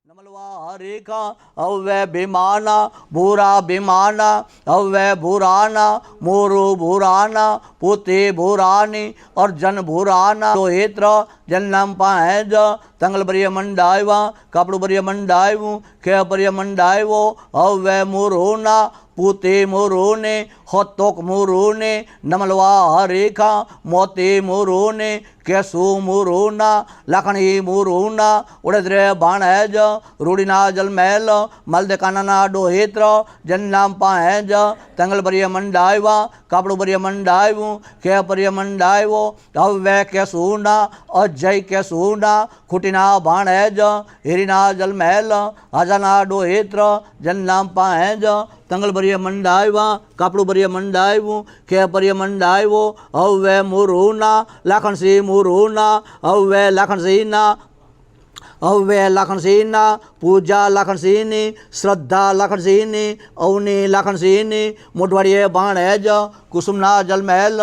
नमलवा रेखा अव्य भीमाना भूरा भीमाना अव्य भूराना मोरु भूराना पुते भूरानी और जन भूराना हेत्र जन्नम पाहेज तंगल बरिय मंडायवा कपड़ू बरिय मंडायवू खे बरिय मंडायवो अव्य मुरोना पूते मोरोने होतोक मोरोने नमलवा रेखा मोते मोरोने केसु मोरोना लखणी मोरोना उड़द्रे बाणेज रूढ़ीना जल महल मलद काना डोहेत्र जन्नाम पाहेज तंगल बरिय मंडायवा कापड़ू बरिय मंडायवू के बरिय मंडायवो अव्य केसूना अजय केसूना खुटीना बाणेज हिरीना जल महल अजाना डोहेत्र जन्नाम पाहेज तंगल बरिय मंडायवा कापड़ू बरिय मंडायवू के बरिय मंडायवो अव्य मुरूना लाखन सिंह मुरूना अव्य लाखन सिंहना अव्य लाखन सिंहना पूजा लाखन सिंहनी श्रद्धा लाखन सिंहनी अवनी लाखन सिंहनी मोटवाड़िए बाणेज कुसुमना जल महल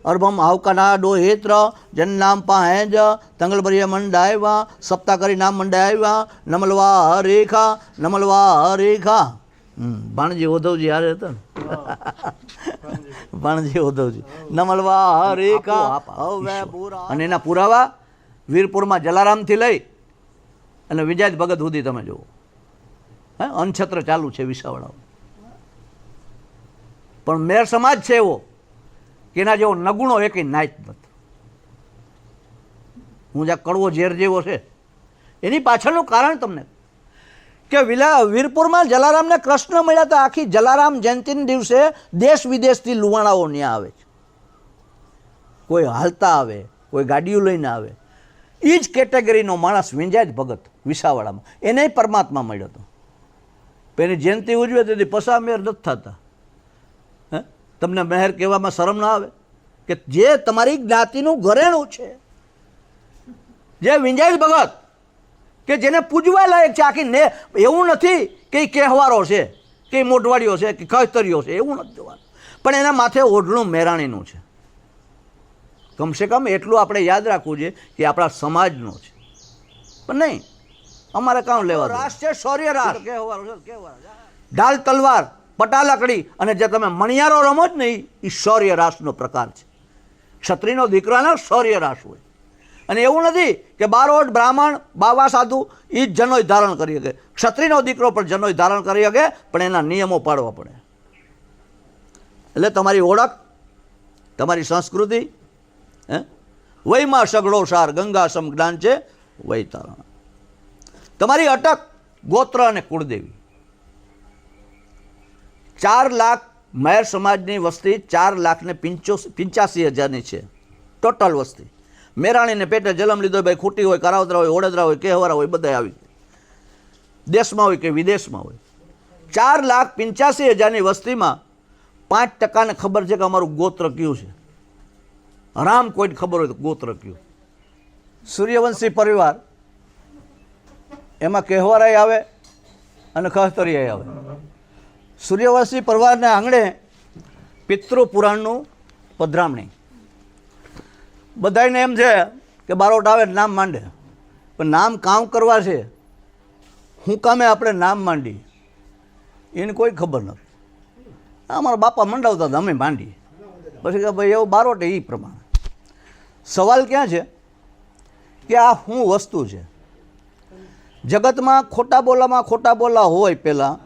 अरबम हावकाना डोहेत्र जन्नाम पाहेज तंगल बरिय मंडायवा सप्ताकरी नाम मंडायवा नमलवा रेखा नमलवा रेखा भाणजी उद्धवजी यार था भाणजी उद्धवजी नमलवा रेखा અને એના પુરાવા વીરપુરમાં જલારામથી લઈ અને વિજાત ભગત સુધી તમે જુઓ હે અનછત્ર ચાલુ છે વિસાવડાઓ પણ મેર સમાજ છે એવો કે એના જેવો નગુણો એકેય નાચ નથી હું જ્યાં કડવો ઝેર જેવો છે એની પાછળનું કારણ તમને કે વીરપુરમાં જલારામને કૃષ્ણ મળ્યા હતા આખી જલારામ જયંતિના દિવસે દેશ વિદેશથી લુવાણાઓ ત્યાં આવે છે કોઈ હાલતા આવે કોઈ ગાડીઓ લઈને આવે એ જ કેટેગરીનો માણસ વિંજાજ ભગત વિસાવડામાં એને પરમાત્મા મળ્યો હતો એની જયંતિ ઉજવે તેથી પસામેર નથી થતા હે તમને મહેર કહેવામાં શરમ ના આવે કે જે તમારી જ્ઞાતિનું ઘરેણું છે જે વિંજાજ ભગત કે જેને પૂજવા લાયક છે આખી ને એવું નથી કે કહેવારો છે કે મોટવાડીઓ છે કે ખસ્તરીઓ છે એવું નથી જોવાનું પણ એના માથે ઓઢણું મેરાણીનું છે કમસે કમ એટલું આપણે યાદ રાખવું છે કે આપણા સમાજનો છે પણ નહીં અમારે કામ લેવા રાસ છે શૌર્ય રાસ ઢાલ તલવાર પટાલાકડી અને જે તમે મણિયારો રમો જ નહીં એ શૌર્ય રાસનો પ્રકાર છે ક્ષત્રિયનો દીકરાનો શૌર્ય રાસ હોય અને એવું નથી કે બારોટ બ્રાહ્મણ બાવા સાધુ એ જ જનોય ધારણ કરી શકે ક્ષત્રિયનો દીકરો પણ જનોય ધારણ કરી શકે પણ એના નિયમો પાડવા પડે એટલે તમારી ઓળખ તમારી સંસ્કૃતિ હે વયમાં સગડો સાર ગંગા સમ જ્ઞાન છે વય તારણ તમારી અટક ગોત્ર અને કુળદેવી 4 લાખ મહેર સમાજની વસ્તી 4,85,000ની છે ટોટલ વસ્તી મેરાણીને પેટે જન્મ લીધો ભાઈ ખૂટી હોય કરાવતરા હોય ઓડેદરા હોય કેહવારા હોય બધા આવી દેશમાં હોય કે વિદેશમાં હોય 4,85,000ની વસ્તીમાં 5%ને ખબર છે કે અમારું ગોત્ર કયું છે રામ કોઈને ખબર હોય તો ગોત્ર કયું સૂર્યવંશી પરિવાર એમાં કેહવારાય આવે અને ખસ્તરીય આવે સૂર્યવંશી પરિવારને આંગણે પિતૃ પુરાણનું પધરામણી બધાને એમ છે કે બારોટ આવે નામ માંડે પણ નામ કામ કરવા છે હું કામે આપણે નામ માંડી એને કોઈ ખબર નથી અમારા બાપા મંડાવતા હતા અમે માંડીએ પછી કે ભાઈ એવું બારોટ એ પ્રમાણે સવાલ ક્યાં છે કે આ શું વસ્તુ છે જગતમાં ખોટા બોલા હોય પહેલાં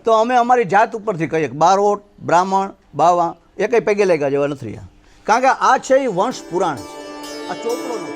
તો અમે અમારી જાત ઉપરથી કહીએ કે બારોટ બ્રાહ્મણ બાવા એ કંઈ પગે લાગ્યા જેવા નથી રહ્યા કારણ કે આ છે એ વંશ પુરાણ છે આ ચોપડો નથી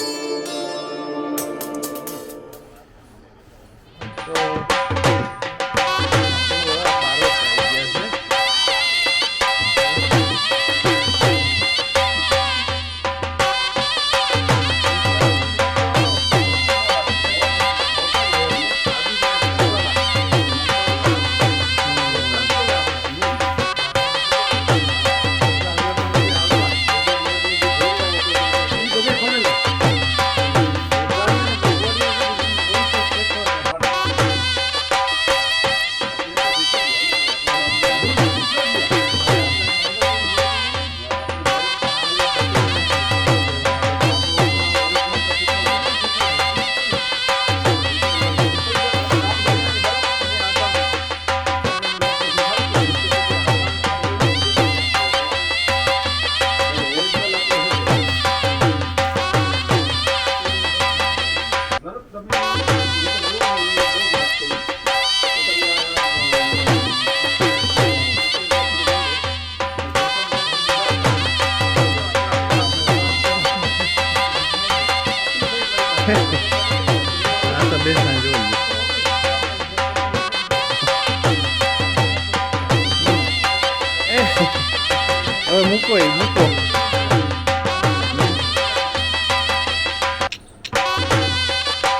હવે મૂકો એ મૂકો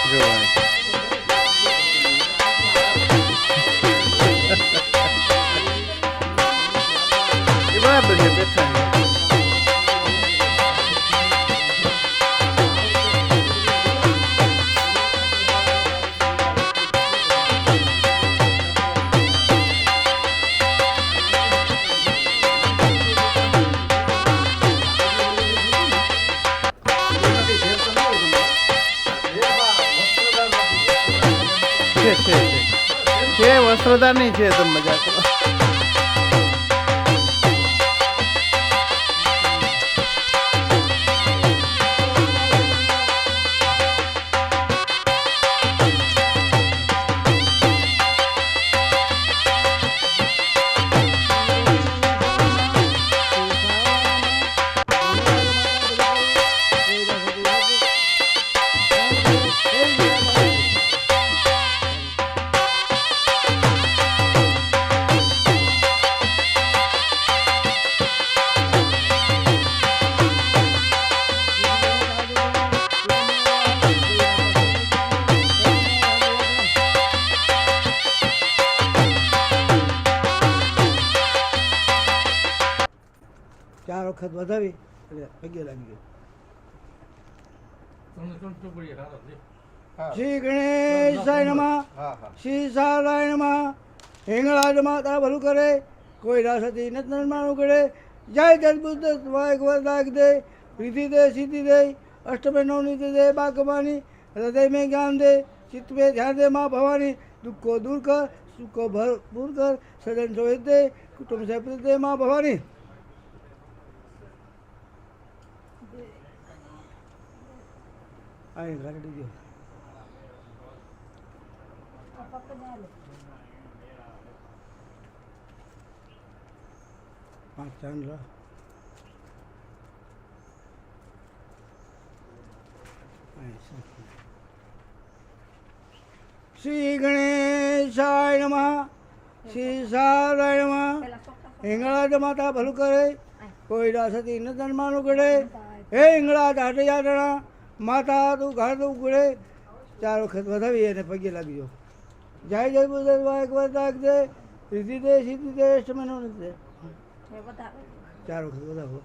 જો એ બરાબર છે બેઠા છે વસ્ત્રદાર ની છે તમે મજા કરો ચાર વખત વધાવી એટલે પગે લાગી ગયો શ્રી ગણેશાય નમઃ શ્રી સારાય નમઃ હિંગળાજ માતા ભલું કરે કોઈ રાસતી નતન માનું કરે જય જદબુદ્ધ વાય દાગ દે વિધિ દે સિદ્ધિ દે અષ્ટમે નવનીતિ દે બાગમાની હૃદય में ज्ञान दे चित्त में ध्यान दे माँ भवानी दुख को दूर कर सुख को भरपूर कर सदन सोहित दे कुटुंब से प्रीत दे माँ भवानी आए घर दीजिए पाँच चांद रहा श्री गणेशाय नमः श्री साराय नमः हिंगळाज माता भલું કરે કોઈ રાસતી નતન માનું કરે હે હિંગળાજ હાટે યાદણા માતા તું ઘર તું ઉગડે ચાર વખત વધાવી અને પગે લાગજો જય જય બુદ્ધ એક વાર દાગ દે સિદ્ધિ દે સિદ્ધિ દે અષ્ટમે નવનીતિ દે ચાર વખત વધાવો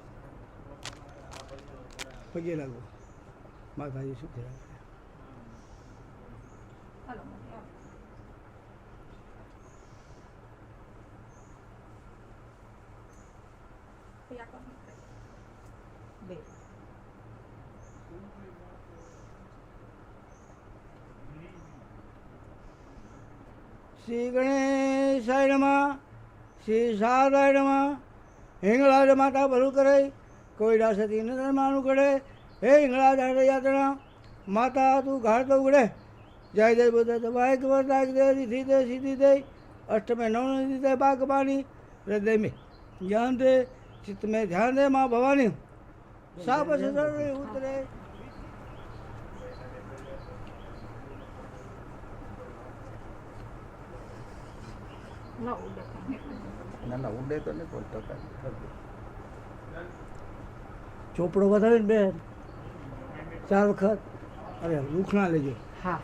પગે લાગો માતાજી સુખ રાખે શ્રી ગણેશાય નમઃ શ્રી સારાય નમઃ હિંગળાજ માતા ભલું કરે કોઈ રાસતી નતન માનું કરે હે હિંગળાજ હાટે યાતના માતા તું ઘાટ તો ઉગડે જય જય બુદ્ધ વાય કવર દાગ દે रिधि दे सिद्धि दे अष्टमे नवनिधि दे बागबानी हृदय में ज्ञान दे चित्त में ध्यान दे माँ भवानी साप से उतरे ના ના ઊંડે તો નહીં બોલતો ચોપડો વધાવીને બેન ચાર વખત અરે રૂખના લેજો હા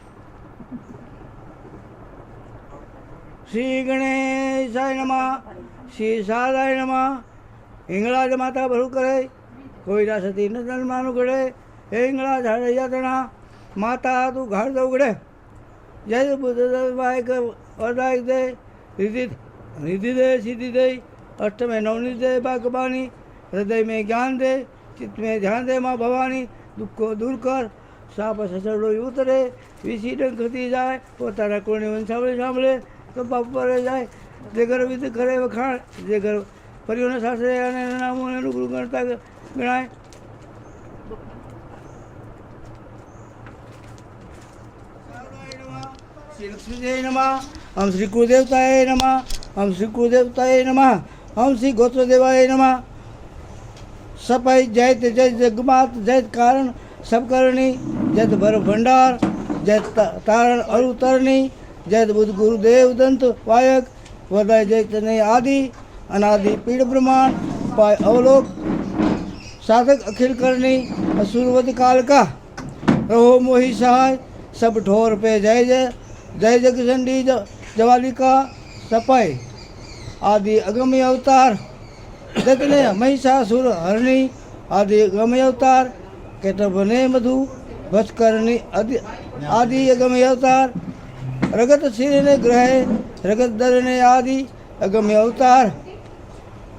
શ્રી ગણેશાય નમઃ શ્રી સારાય નમઃ હિંગળાજ માતા ભલું કરે કોઈ રાસતી નતન માનું કરે હે હિંગળાજ હાટે યાતના માતા તું ઘાટ તો ઉગડે જય બુદ્ધ વાય વરદાય દે रिधि दे सिद्धि दे अष्टमे नवनिधि दे बागबानी हृदय में ज्ञान दे चित्त में ध्यान दे माँ भवानी दुख को दूर कर साप सचड़ो उतरे विसी डंखती जाए पोताना कोने वंशावली सांभळे तो बाप पर जाए जे घर विध करे वखाण जे घर परियोने सासरे અને નામું અનુકૂળ ગણતા ગણાય श्री लक्ष्मीदेवी नमः, ओम श्री कुलदेवताय नमः, ओम श्री कुलदेवताय नमः, ओम श्री गोत्रदेवाय नमः। सपाई जयत जय जगमात जयत कारण सब करणी, जयत भर भंडार, जयत तारण अरुतरणी, जयत बुद्ध गुरुदेव दंत वायक, वदय जयत ने आदि अनादि पीड़ ब्रह्मांड पाय अवलोक, साधक अखिल करणी असुरवत काल का, रहो मोहि सहाय सब ठोर पे जय जय, जय जगचंडी जवालिका सपाई आदि अगम्य अवतार, जगने महिषासुर हरणी आदि अगम्य अवतार, केतवने मधु भस्करणी आदि अगम्य अवतार, रगत सिरने ग्रह रगत दलने आदि अगम्य अवतार,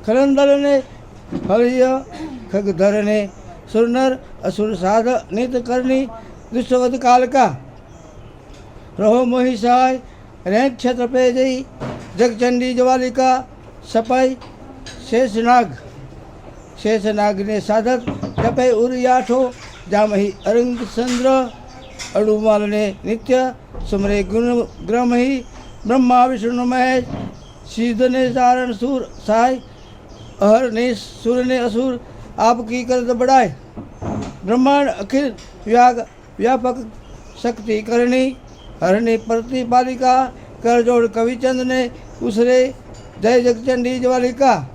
खलंदल ने हरिय खगधर ने सुरनर असुर साध नित करनी दुष्टवत काल का, रहो मोहि सहाय रैंक क्षेत्र पे जई, जगचंडी जवालिका सपाई शेषनाग ने साधक जपे उरियाठो, जामही अरंग चंद्र अड़ुमाल ने नित्य सुमरे गुण ग्रमही, ब्रह्मा विष्णु महेश सिद्ध ने चारण सूर साय, अहर ने सुर ने असुर आपकी करत बढ़ाए, ब्रह्मांड अखिल व्यापक शक्ति करणी, हरणी प्रतिपालिका कर जोड़ कविचंद ने उसरे, जय जगचंडी ज्वालिका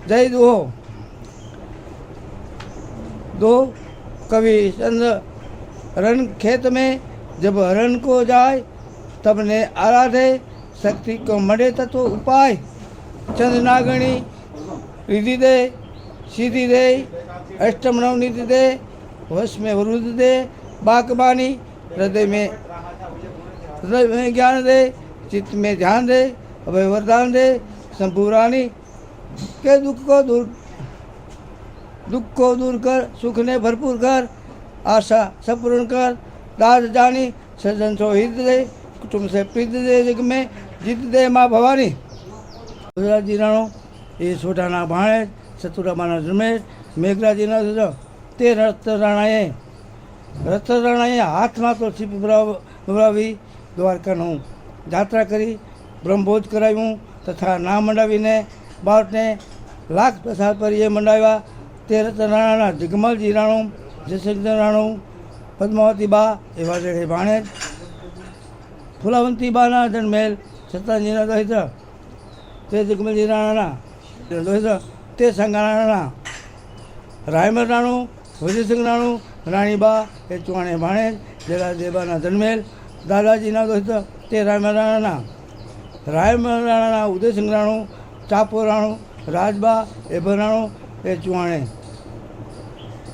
जय दो कवि चंद रण खेत में जब हरण को जाए, तब ने आराधे शक्ति को मरे तत्व उपाय, चंद नागणी रिधि दे सीधी दे अष्टम नवनीति दे, वश में वरुद दे बाकबानी, हृदय में ज्ञान दे, चित्त में ध्यान दे, अभय वरदान दे, संपूरानी के दुख को दूर कर, सुख ने भरपूर कर, आशा सब पूर्ण कर, दास जानी सज्जन सो हित दे, कुटुंब से प्रीत दे, जग में जीत दे माँ भवानी। ગુજરાતજી રાણો એ સોઢાના ભાણે ચતુરામાના જન્મેશ, મેઘરાજીના તે રથરાણાએ હાથમાં તો છીપ ભરાવી દ્વારકાનું જાત્રા કરી, બ્રહ્મભોજ કરાવ્યું તથા નામ મંડાવીને બાળકને લાખ પ્રસાદ પર એ મંડાવ્યા। તે રથરાણાના જગમલજી રાણો, જયશંકર રાણો, પદ્માવતી બા એવા જેડે ભાણેજ, ફુલાવંતી બાના જન્મેલ સત્તાજીના દહિત્ર, તે જગમલજી રાણાના દહિત્ર, તે સંગાણાના રાયમલ રાણો, વજીસિંહ રાણો, રાણીબા એ ચુવાણે ભાણેજ, જલાદેબાના જન્મેલ દાદાજીના દોસ્ત, તે રાયમલ રાણાના ઉદયસિંહ રાણો, ચાપો રાણો, રાજબા એ ભરાણો એ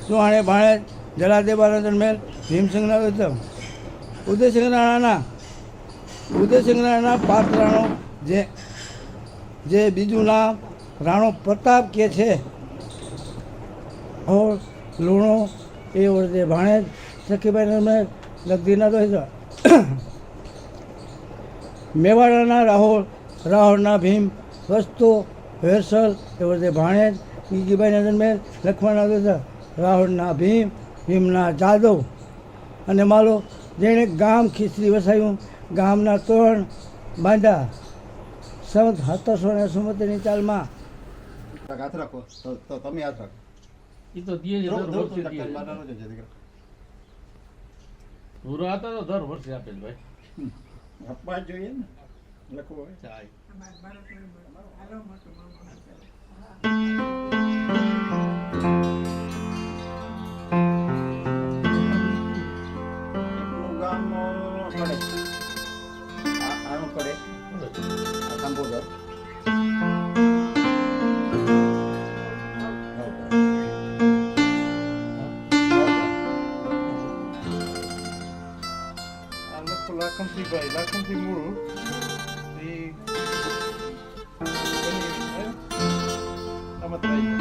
ચુવાણે ભાણેજ, જલાદેબાના જન્મેલ ભીમસિંહના દોસ્ત, ઉદયસિંહ રાણાના પાત્ર રાણો, જે બીજું નામ રાણો પ્રતાપ કે છે, ઓર લૂણો એ ઓળદે ભાણેજ, સખીબાઈના જન્મેલ લગદીના દોસ્ત, મેવાડાના રાહોરના ભીમ વસ્તુ વેરસલ એ વડે ભાણેજ, ગીગીબાઈના જન્મેલ લખમણના દોસ્ત, રાહોરના ભીમના જાદવ અને માલો, જેણે ગામ ખીચડી વસાયું, ગામના તોરણ બાંધ્યા, સંવત 1770ની ચાલમાં। હાથ રાખો તો તમે હાથ રાખો, એ તો દીએ દર વર્ષે દીએ પૂરો હતો તો દર વર્ષે આપે જ ભાઈ, આપવા જ જોઈએ ને, લખવું હોય ચાય પડે આનું પડે આ કંબોદર લાખમથી લાખમથી મૂળ એ આમાં થાય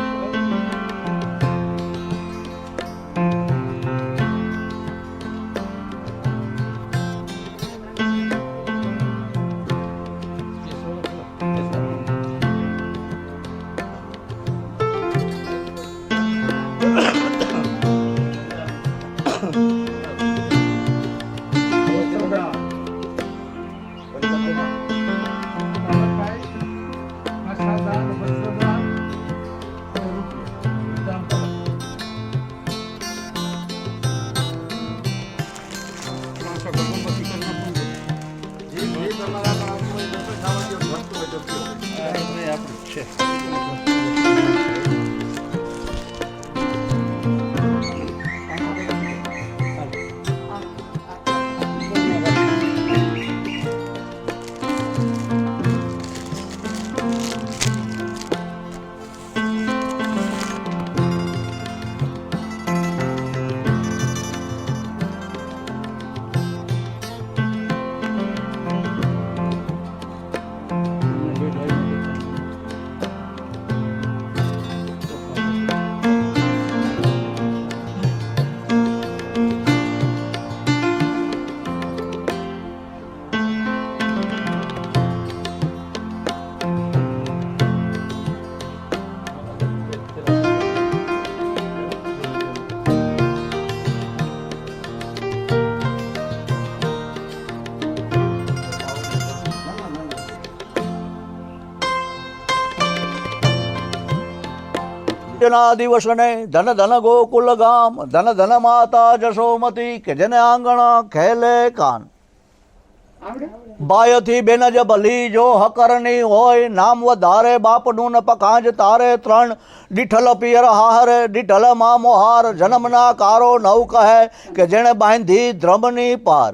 છે. ના દિવસને ધન ધન ગોકુલ ગામ ધન ધન માતા જશોમતી કે જેને આંગણ ખેલે કાન બાયથી બેન જ ભલી જો હકરની હોય નામ વધારે બાપનું ન પકાંજ તારે ત્રણ ડીઠલ પિયર હારે ડીઠલ માં મોહાર જન્મના કારો નવ કહે કે જેણે બાંધી ધ્રમની પાર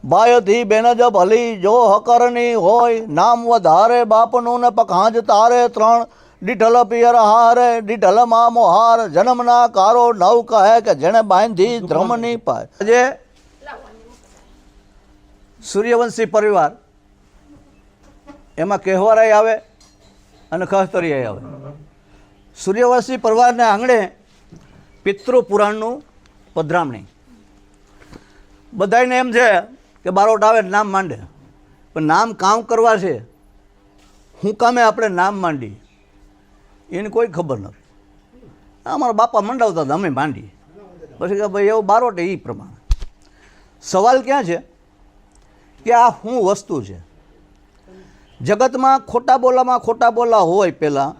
બાયથી બેન જ ભલી જો હકરની હોય નામ વધારે બાપનું ન પકાંજ તારે ત્રણ ડીઠલ પિયર હારે ડીઠલ માં મોહાર જન્મના કારો નવ કહે કે જેણે બાંધી ધ્રમની પાર. આજે સૂર્યવંશી પરિવાર એમાં કહેવારાય આવે અને ખહતરીય આવે. સૂર્યવંશી પરિવારને આંગણે પિતૃ પુરાણનું પધરામણી. બધાને એમ છે કે બારોટ આવે નામ માંડે, પણ નામ કામ કરવા છે, હું કામે આપણે નામ માંડી એની કોઈ ખબર નથી. અમારા બાપા મંડાવતા હતા, અમે માંડી. પછી કે ભાઈ એવો બારોટ એ પ્રમાણે. સવાલ ક્યાં છે કે આ શું વસ્તુ છે? જગતમાં ખોટા બોલા હોય પહેલાં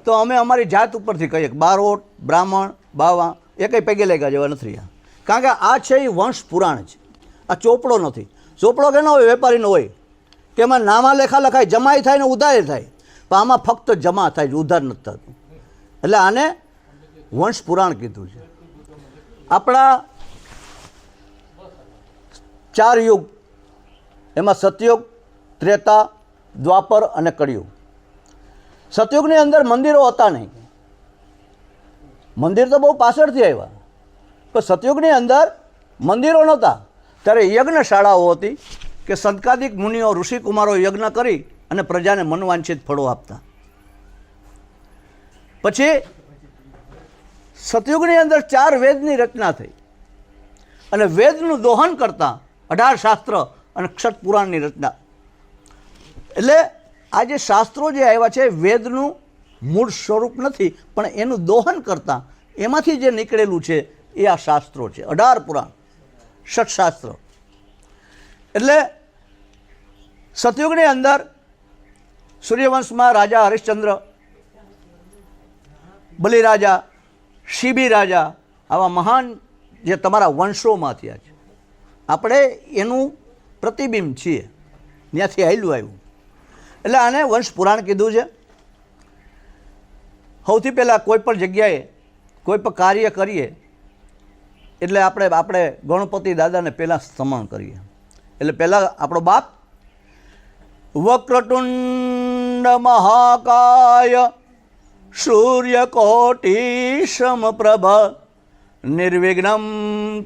તો અમે અમારી જાત ઉપરથી કહીએ કે બારોટ, બ્રાહ્મણ, બાવા એ કંઈ પૈગે લાગ્યા જેવા નથી રહ્યા. કારણ કે આ છે એ વંશ પુરાણ છે, આ ચોપડો નથી. ચોપડો કેનો હોય? વેપારીનો હોય કે એમાં નામા લેખા લખાય, જમાય થાય ને ઉધાર થાય, પણ આમાં ફક્ત જમા થાય છે, ઉધાર નથી થતું. એટલે આને વંશ પુરાણ કીધું છે. આપણા 4 યુગ, એમાં સતયુગ, ત્રેતા, દ્વાપર અને કળિયુગ. સતયુગની અંદર મંદિરો હતા નહીં, મંદિર તો બહુ પાછળથી આવ્યા, પણ સતયુગની અંદર મંદિરો નહોતા. ત્યારે યજ્ઞશાળાઓ હતી કે સંતકાદિક મુનિઓ, ઋષિકુમારો યજ્ઞ કરી અને પ્રજાને મનવાંછિત ફળો આપતા. પછી સતયુગની અંદર 4 વેદની રચના થઈ અને વેદનું દોહન કરતા 18 શાસ્ત્ર અને ક્ષત પુરાણની રચના. એટલે આ જે શાસ્ત્રો જે આવ્યા છે વેદનું મૂળ સ્વરૂપ નથી, પણ એનું દોહન કરતા એમાંથી જે નીકળેલું છે એ આ શાસ્ત્રો છે. 18 પુરાણ, ષટશાસ્ત્ર. એટલે સતયુગની અંદર સૂર્યવંશમાં રાજા હરિશ્ચંદ્ર, બલિરાજા, શિબી રાજા, આવા મહાન જે તમારા વંશોમાં થયા છે. આપણે એનું પ્રતિબિંબ છીએ, ત્યાંથી હાલ્યું આવ્યું. એટલે આને વંશ પુરાણ કીધું છે. સૌથી પહેલાં કોઈ પણ જગ્યાએ કોઈ પણ કાર્ય કરીએ એટલે આપણે ગણપતિ દાદાને પહેલાં સ્મરણ કરીએ. એટલે પહેલાં આપણો બાપ વક્રતુંડ મહાકાય સૂર્યકોટી સમપ્રભ નિર્વિઘ્નમ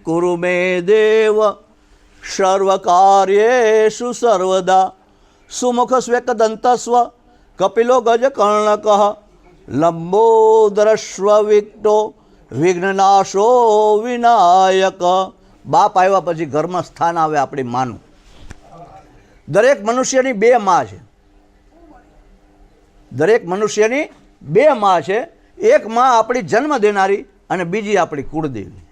કુરુ મે દેવ સર્વકાર્યેષુ સર્વદા સુમુખ સ્વેકદંતસ્વ કપિલો ગજકર્ણક લંબોદરસ્વ વિક્ટો વિઘ્નનાશો વિનાયક. બાપ આવ્યા પછી ઘરમાં સ્થાન આવે આપણી માનું. દરેક મનુષ્યની 2 માં છે, દરેક મનુષ્યની 2 માં છે. એક માં આપણી જન્મ દેનારી અને બીજી આપણી કુળદેવી.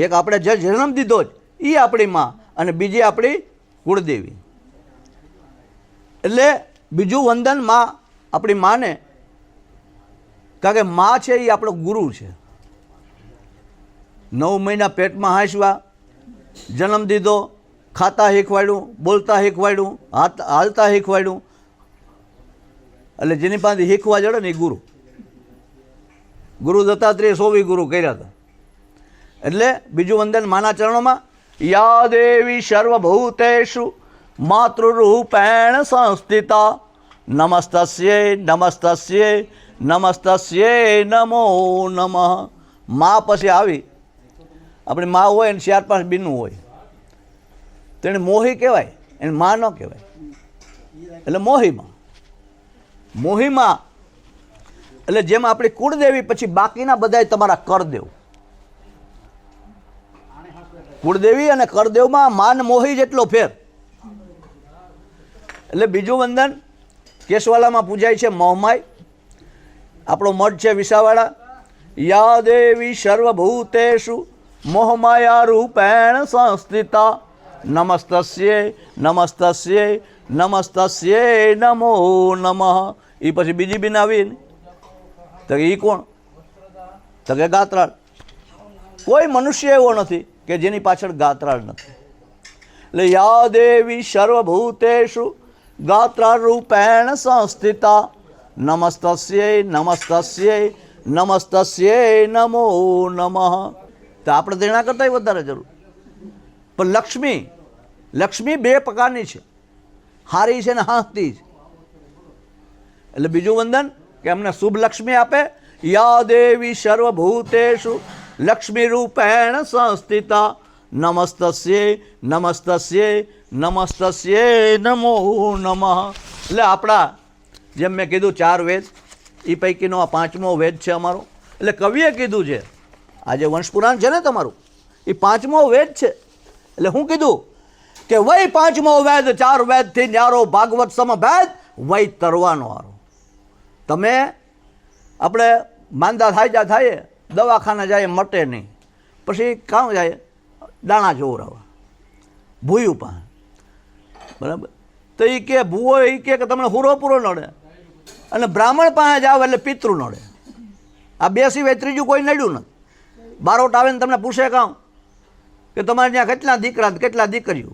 એક આપણે જે જન્મ દીધો જ એ આપણી માં અને બીજી આપણી કુળદેવી. એટલે બીજું વંદન માં આપણી માને, કારણ કે માં છે એ આપણો ગુરુ છે. 9 મહિના પેટમાં હાંસવા, જન્મ દીધો, ખાતા શીખવાડ્યું, બોલતા શીખવાડ્યું, હાલતા શીખવાડ્યું, એટલે જેની પાસે શીખવા જડે ને એ ગુરુ. ગુરુ દત્તાત્રેય 100 ગુરુ કર્યા હતા. એટલે બીજું વંદન માના ચરણોમાં, યા દેવી સર્વભૂતેષુ માતૃરૂપેણ સંસ્થિતા નમસ્તસ્યે નમસ્તસ્યે નમસ્તસ્યે નમો નમઃ. મા પછી આવી આપણી મા હોય ને 4-5 બીનું હોય તો એને મોહી કહેવાય, એને મા ન કહેવાય. એટલે મોહીમાં, મોહીમાં એટલે જેમ આપણી કુળદેવી પછી બાકીના બધાય તમારા કરદેવ. કુળદેવી અને કરદેવમાં માન મોહી જેટલો ફેર. એટલે બીજું વંદન કેશવાલામાં પૂજાય છે મોહમાય. આપણો મઠ છે વિસાવાડા. યા દેવી સર્વભૂતેષુ મોહમાયા રૂપેણ સંસ્થિતા નમસ્તસ્યે નમસ્તસ્યે નમસ્તસ્યે નમો નમઃ. એ પછી બીજી બીન આવી ને તો એ કોણ? તો કે ગાત્રાળ. કોઈ મનુષ્ય એવો નથી કે જેની પાછળ ગાત્રાળ નથી. એટલે યા દેવી સર્વભૂતેષુ ગાત્રાળ રૂપેણ સંસ્થિતા નમસ્તસ્યે નમસ્તસ્યે નમસ્તસ્યે નમો નમઃ. તો આપણે તેના કરતાં વધારે જરૂર. પણ લક્ષ્મી, લક્ષ્મી 2 પ્રકારની છે, હારી છે ને હાંસતી છે. એટલે બીજું વંદન કે અમને શુભ લક્ષ્મી આપે. યા દેવી સર્વભૂતેષુ લક્ષ્મી રૂપેણ સંસ્થિતા નમસ્તસ્યે નમસ્તસ્યે નમસ્તસ્યે નમો નમઃ. એટલે આપણા જેમ મેં કીધું 4 વેદ, એ પૈકીનો આ 5મો વેદ છે અમારો. એટલે કવિએ કીધું છે આ જે વંશપુરાણ છે ને તમારું, એ 5મો વેદ છે. એટલે હું કીધું કે વય 5મો વેદ 4 વેદથી ન્યારો ભાગવત સમભેદ વય તરવાનો હારો. તમે આપણે માંદા થાય દવાખાના જાય મટે નહીં, પછી કામ જાય દાણા જોવરાવા ભૂયું પાસે, બરાબર. તો એ કે ભૂવો એ કે તમને હુરો પૂરો નડે, અને બ્રાહ્મણ પાસે જાવ એટલે પિતૃ નડે. આ 2 સિવાય ત્રીજું કોઈ નડ્યું નથી. બારોટ આવે ને તમને પૂછે કામ કે તમારે ત્યાં કેટલા દીકરા કેટલા દીકરીઓ,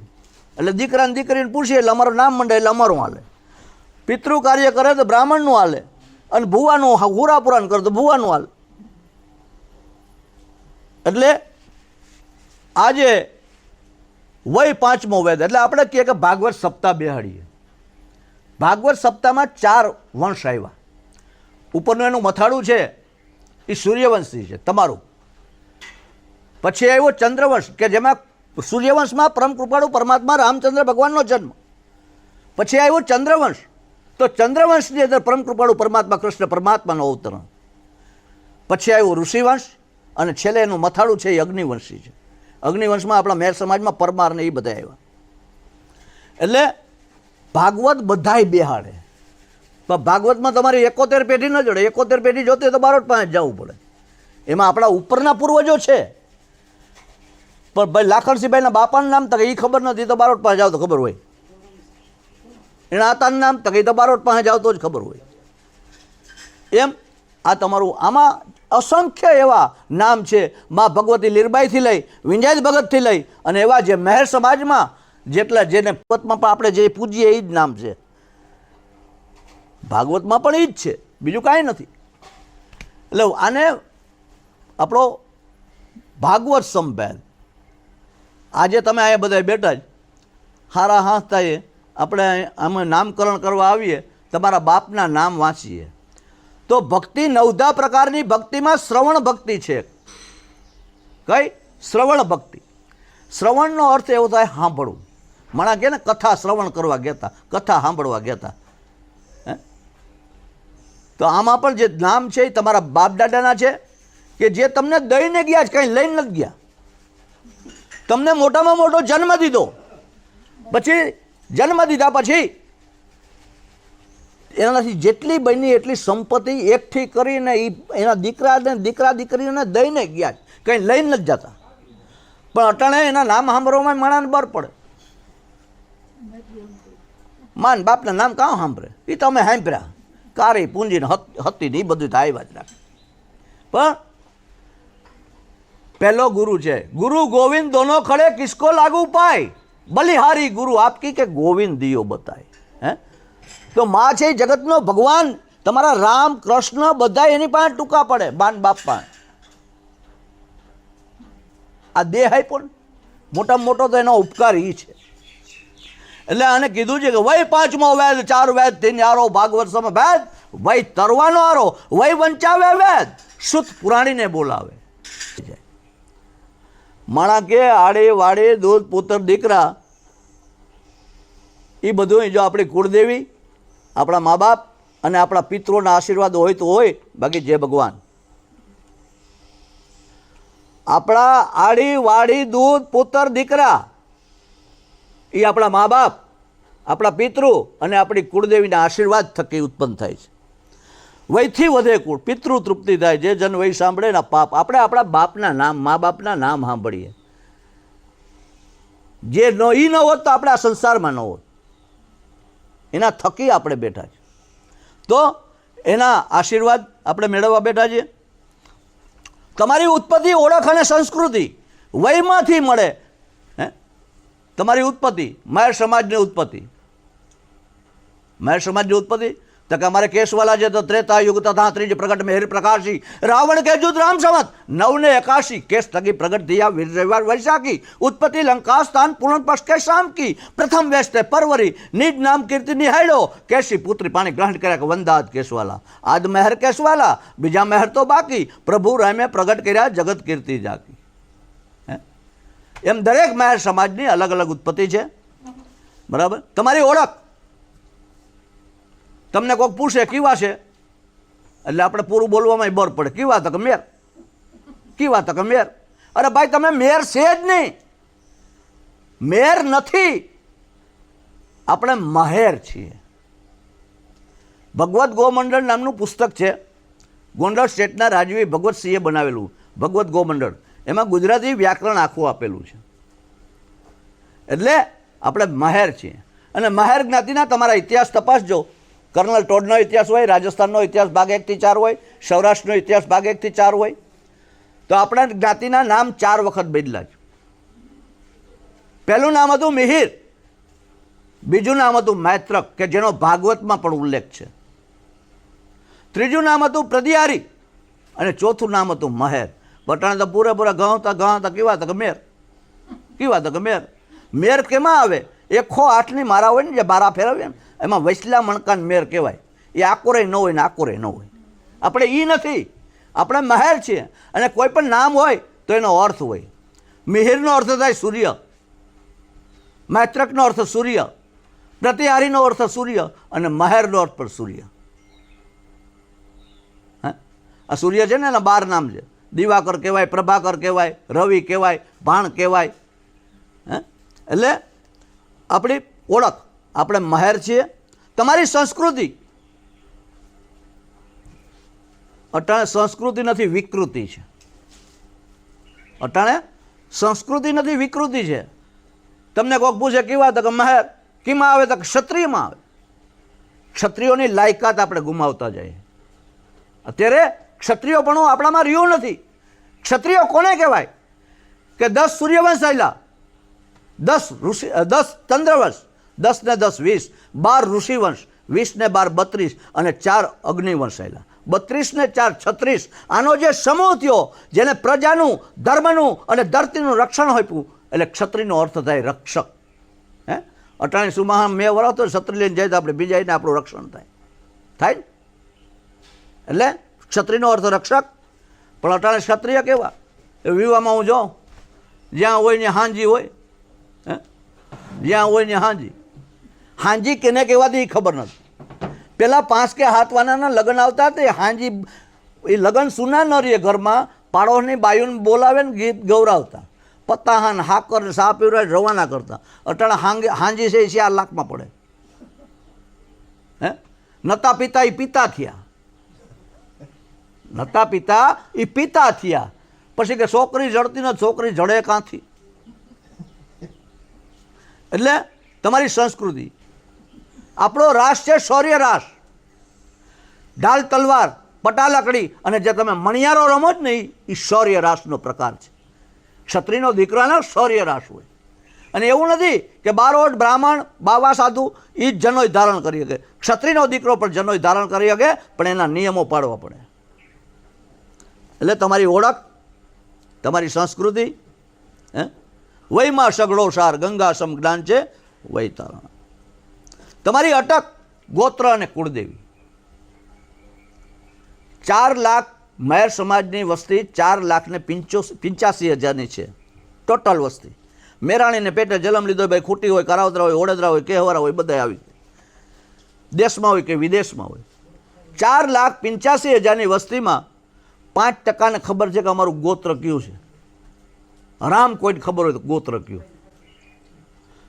એટલે દીકરાને દીકરીને પૂછીએ એટલે અમારું નામ મંડે એટલે અમારું હાલે. પિતૃ કાર્ય કરે તો બ્રાહ્મણનું હાલે, અને ભુવાનું હુરા પુરાણ કરે તો ભુવાનું હાલે. એટલે આજે વય 5મો વેદ. એટલે આપણે કહીએ કે ભાગવત સપ્તાહ બેહાડીએ. ભાગવત સપ્તાહમાં 4 વંશ આવ્યા. ઉપરનું એનું મથાળું છે એ સૂર્યવંશી છે તમારું. પછી આવ્યો ચંદ્રવંશ કે જેમાં સૂર્યવંશમાં પરમ કૃપાળુ પરમાત્મા રામચંદ્ર ભગવાનનો જન્મ. પછી આવ્યો ચંદ્રવંશ, તો ચંદ્રવંશની અંદર પરમ કૃપાળુ પરમાત્મા કૃષ્ણ પરમાત્માનો અવતરણ. પછી આવ્યો ઋષિવંશ, અને છેલ્લે એનું મથાળું છે એ અગ્નિવંશી છે. અગ્નિવંશમાં આપણા મેર સમાજમાં પરમાર ને એ બધા આવ્યા. એટલે ભાગવત બધાય બેહાડે. પણ ભાગવતમાં તમારી 71 પેઢી ન જોડે. 71 પેઢી જોતી તો બારોટ પાસે જવું પડે. એમાં આપણા ઉપરના પૂર્વજો છે, પણ ભાઈ લાખણસિંહભાઈના બાપાનું નામ તો એ ખબર નથી તો બારોટ પાસે જાવ તો ખબર હોય. એના આતાનું નામ તો એ તો બારોટ પાસે જાવ તો જ ખબર હોય. એમ આ તમારું આમાં અસંખ્ય એવા નામ છે. મા ભગવતી લીરબાઈથી લઈ વિંજાયત ભગતથી લઈ અને એવા જે મહેર સમાજમાં જેટલા જેને ભાગવતમાં પણ આપણે જે પૂજીએ એ જ નામ છે. ભાગવતમાં પણ એ જ છે, બીજું કાંઈ નથી. એટલે આને આપણો ભાગવત સંભેદ. આજે તમે અહીંયા બધા બેઠા જ હારા હાંસતાએ આપણે અમે નામકરણ કરવા આવીએ, તમારા બાપના નામ વાંચીએ. તો ભક્તિ 9 પ્રકારની ભક્તિમાં શ્રવણ ભક્તિ છે. કઈ? શ્રવણ ભક્તિ. શ્રવણનો અર્થ એવો થાય સાંભળવું. માણા કહે ને કથા શ્રવણ કરવા ગયા, કથા સાંભળવા ગયા. તો આમાં પણ જે નામ છે એ તમારા બાપ દાદાના છે કે જે તમને દઈને ગયા છે, કંઈ લઈને નથી ગયા. તમને મોટામાં મોટો જન્મ દીધો, પછી જન્મ દીધા પછી એનાથી જેટલી બની એટલી સંપત્તિ એકઠી કરીને એ એના દીકરાને દીકરા દીકરીને દઈને ગયા છે, કંઈ લઈને નથી જતા. પણ અટાણે એના નામ સાંભળવામાં માણાને બર પડે. માન બાપના નામ કાં સાંભળે? એ તો અમે સાંભળ્યા કારી પૂંજીને હતી ને એ બધું તો આવ્યા જ રાખે. પણ પહેલો ગુરુ છે. ગુરુ ગોવિંદ દોનો ખડે કિસકો લાગુ પાય, બલિહારી ગુરુ આપકી કે ગોવિંદ દિયો બતાય. હે તો માં છે એ જગતનો ભગવાન. તમારા રામ કૃષ્ણ બધા એની પાસે ટૂંકા પડે, બાન બાપ પાસે. આ દેહ આપ્યો ને મોટામાં મોટો તો એનો ઉપકાર એ છે. એટલે આને કીધું છે કે વય પાંચમો વેદ, ચાર વેદ તીન આરો, ભાગવત સમ વેદ, વય તરવાનો આરો, વય વંચાવે વેદ, સુત પુરાણીને બોલાવે. માણા કે આડે વાડે દૂધ પુત્ર દીકરા, એ બધું જો આપણી કુળદેવી, આપણા મા બાપ અને આપણા પિતૃઓના આશીર્વાદ હોય તો હોય, બાકી જે ભગવાન. આપણા આડી વાડી દૂધ પુત્ર દીકરા એ આપણા મા બાપ, આપણા પિતૃ અને આપણી કુળદેવીના આશીર્વાદ થકી ઉત્પન્ન થાય છે. વયથી વધે કુળ, પિતૃ તૃપ્તિ થાય. જે જન વય સાંભળે ના પાપ. આપણે આપણા બાપના નામ, મા બાપના નામ સાંભળીએ. જે એ ન હોત તો આપણે આ સંસારમાં ન હોત. એના થકી આપણે બેઠા છીએ, તો એના આશીર્વાદ આપણે મેળવવા બેઠા છીએ. તમારી ઉત્પત્તિ, ઓળખ અને સંસ્કૃતિ વયમાંથી મળે. તમારી ઉત્પત્તિ, માયર સમાજની ઉત્પત્તિ. માયર સમાજની ઉત્પત્તિ તો કે અમારે કેશવાલા છે તો ત્રેતા યુગ તથા ત્રીજ પ્રગટ મેહર પ્રકાશી, રાવણ કે જુદ રામ સંવત 981, કેશ થકી પ્રગટ થયા વીર રવિવાર વૈશાખી, ઉત્પત્તિ લંકા સ્થાન પૂર્ણ પક્ષ કે શામ કી, પ્રથમ વેસ્તે પરવરી, નિજ નામ કીર્તિ નિહાળ્યો, કેશી પુત્રી પાણી ગ્રહણ કર્યા કે વંદાત કેશવાલા, આદ મહેર કેશવાલા, બીજા મહેર તો બાકી, પ્રભુ રામે પ્રગટ કર્યા જગત કીર્તિ જાકી. એમ દરેક મહેર સમાજની અલગ અલગ ઉત્પત્તિ છે. બરાબર. તમારી ઓળખ, તમને કોઈક પૂછે કેવા છે એટલે આપણે પૂરું બોલવામાં બર પડે. કેવા તો કે મેર, કેવા તો કે મેર. અરે ભાઈ તમે મેર છે જ નહીં, મેર નથી, આપણે મહેર છીએ. ભગવત ગોમંડળ નામનું પુસ્તક છે, ગોંડલ સ્ટેટના રાજવી ભગવતસિંહે બનાવેલું, ભગવત ગોમંડળ. એમાં ગુજરાતી વ્યાકરણ આખું આપેલું છે. એટલે આપણે મહેર છીએ. અને મહેર જ્ઞાતિના તમારા ઇતિહાસ તપાસજો. કર્નલ ટોડનો ઇતિહાસ હોય, રાજસ્થાનનો ઇતિહાસ ભાગ 1 થી 4 હોય, સૌરાષ્ટ્રનો ઇતિહાસ ભાગ 1 થી 4 હોય, તો આપણા જ્ઞાતિના નામ 4 વખત બદલ્યા છે. પહેલું નામ હતું મિહિર, બીજું નામ હતું મૈત્રક કે જેનો ભાગવતમાં પણ ઉલ્લેખ છે, ત્રીજું નામ હતું પ્રદિયારી અને ચોથું નામ હતું મહેર. બટાણા તો પૂરેપૂરા ઘઉં કેવા તો કે મેર, કેવા તો કે મેર. મેર કેમાં આવે? 108ની મારા હોય ને, જે બારા ફેરવીએ ને એમાં વૈસલા મણકાન મેર કહેવાય. એ આકોરે ન હોય ને આકોરે ન હોય. આપણે એ નથી, આપણે મહેર છીએ. અને કોઈ પણ નામ હોય તો એનો અર્થ હોય. મિહિરનો અર્થ થાય સૂર્ય, મૈત્રકનો અર્થ સૂર્ય, પ્રતિહારીનો અર્થ સૂર્ય અને મહેરનો અર્થ પણ સૂર્ય. હા, આ સૂર્ય છે ને એના 12 નામ છે. દિવાકર કહેવાય, પ્રભાકર કહેવાય, રવિ કહેવાય, ભાણ કહેવાય. એટલે આપણી ઓળખ, આપણે મહેર છીએ. તમારી સંસ્કૃતિ, અટાણે સંસ્કૃતિ નથી વિકૃતિ છે. અટાણે સંસ્કૃતિ નથી વિકૃતિ છે. તમને કોઈક પૂછે કેવા તો કે મહેર, કેમાં આવે તો ક્ષત્રિયમાં આવે. ક્ષત્રિયોની લાયકાત આપણે ગુમાવતા જઈએ. અત્યારે ક્ષત્રિયોપણું આપણામાં રહ્યું નથી. ક્ષત્રિયો કોને કહેવાય? કે 10 સૂર્યવંશ આવેલા, 10 ચંદ્રવંશ, 10 ને 10 20, 12 ઋષિવંશ, 20 ને 12 32 અને 4 અગ્નિવંશ આવેલા, 32 ને 4 36. આનો જે સમૂહ થયો, જેને પ્રજાનું, ધર્મનું અને ધરતીનું રક્ષણ આપ્યું, એટલે ક્ષત્રિયનો અર્થ થાય રક્ષક. અટાણી સુમા મેં વરાવતો ક્ષત્રિય લઈને જાય તો આપણે બીજાને આપણું રક્ષણ થાય ને. એટલે ક્ષત્રિયનો અર્થ રક્ષક. પણ અટાણે ક્ષત્રિય કેવા? એ વિવાહમાં હું જાઉં, જ્યાં હોય ને હાંજી હોય, જ્યાં હોય ને હાંજી. હાંજી કેને કહેવાતી એ ખબર નથી. પહેલાં 5 કે 7 વાનાના લગ્ન આવતા તે હાંજી, એ લગ્ન સુના ન રહીએ ઘરમાં, પાડોશની બાયુને બોલાવે ને ગીત ગૌરાવતા, પત્તાહાન હાકર ને સા પીવરાય રવાના કરતા. અટાણે હાંજી છે એ 4 લાખમાં પડે. નતા પિતા એ પિતા થયા, નતા પિતા એ પિતા થયા. પછી કે છોકરી જડતી નથી, છોકરી જડે કાંથી? એટલે તમારી સંસ્કૃતિ. આપણો રાસ છે શૌર્ય રાસ. ઢાલ તલવાર, પટાલકડી અને જે તમે મણિયારો રમો જ ને એ શૌર્ય રાસનો પ્રકાર છે. ક્ષત્રિયનો દીકરાનો શૌર્ય રાસ હોય. અને એવું નથી કે બારોટ બ્રાહ્મણ બાવા સાધુ એ જ જનોય ધારણ કરી શકે. ક્ષત્રિયનો દીકરો પણ જનોય ધારણ કરી શકે, પણ એના નિયમો પાડવા પડે. એટલે તમારી ઓળખ, તમારી સંસ્કૃતિ, વયમાં સગડો સાર ગંગા સમ જ્ઞાન છે વૈતારણ. તમારી અટક, ગોત્ર અને કુળદેવી. 4 લાખ મહેર સમાજની વસ્તી 4,85,000ની છે ટોટલ વસ્તી. મેરાણીને પેટે જન્મ લીધો ભાઈ, ખૂટી હોય, કરાવતરા હોય, ઓડેદરા હોય, કેહવરા હોય, બધા આવી દેશમાં હોય કે વિદેશમાં હોય. 4,85,000ની વસ્તીમાં 5%ને ખબર છે કે અમારું ગોત્ર કયું છે. રામ કોઈને ખબર હોય તો ગોત્ર કયું.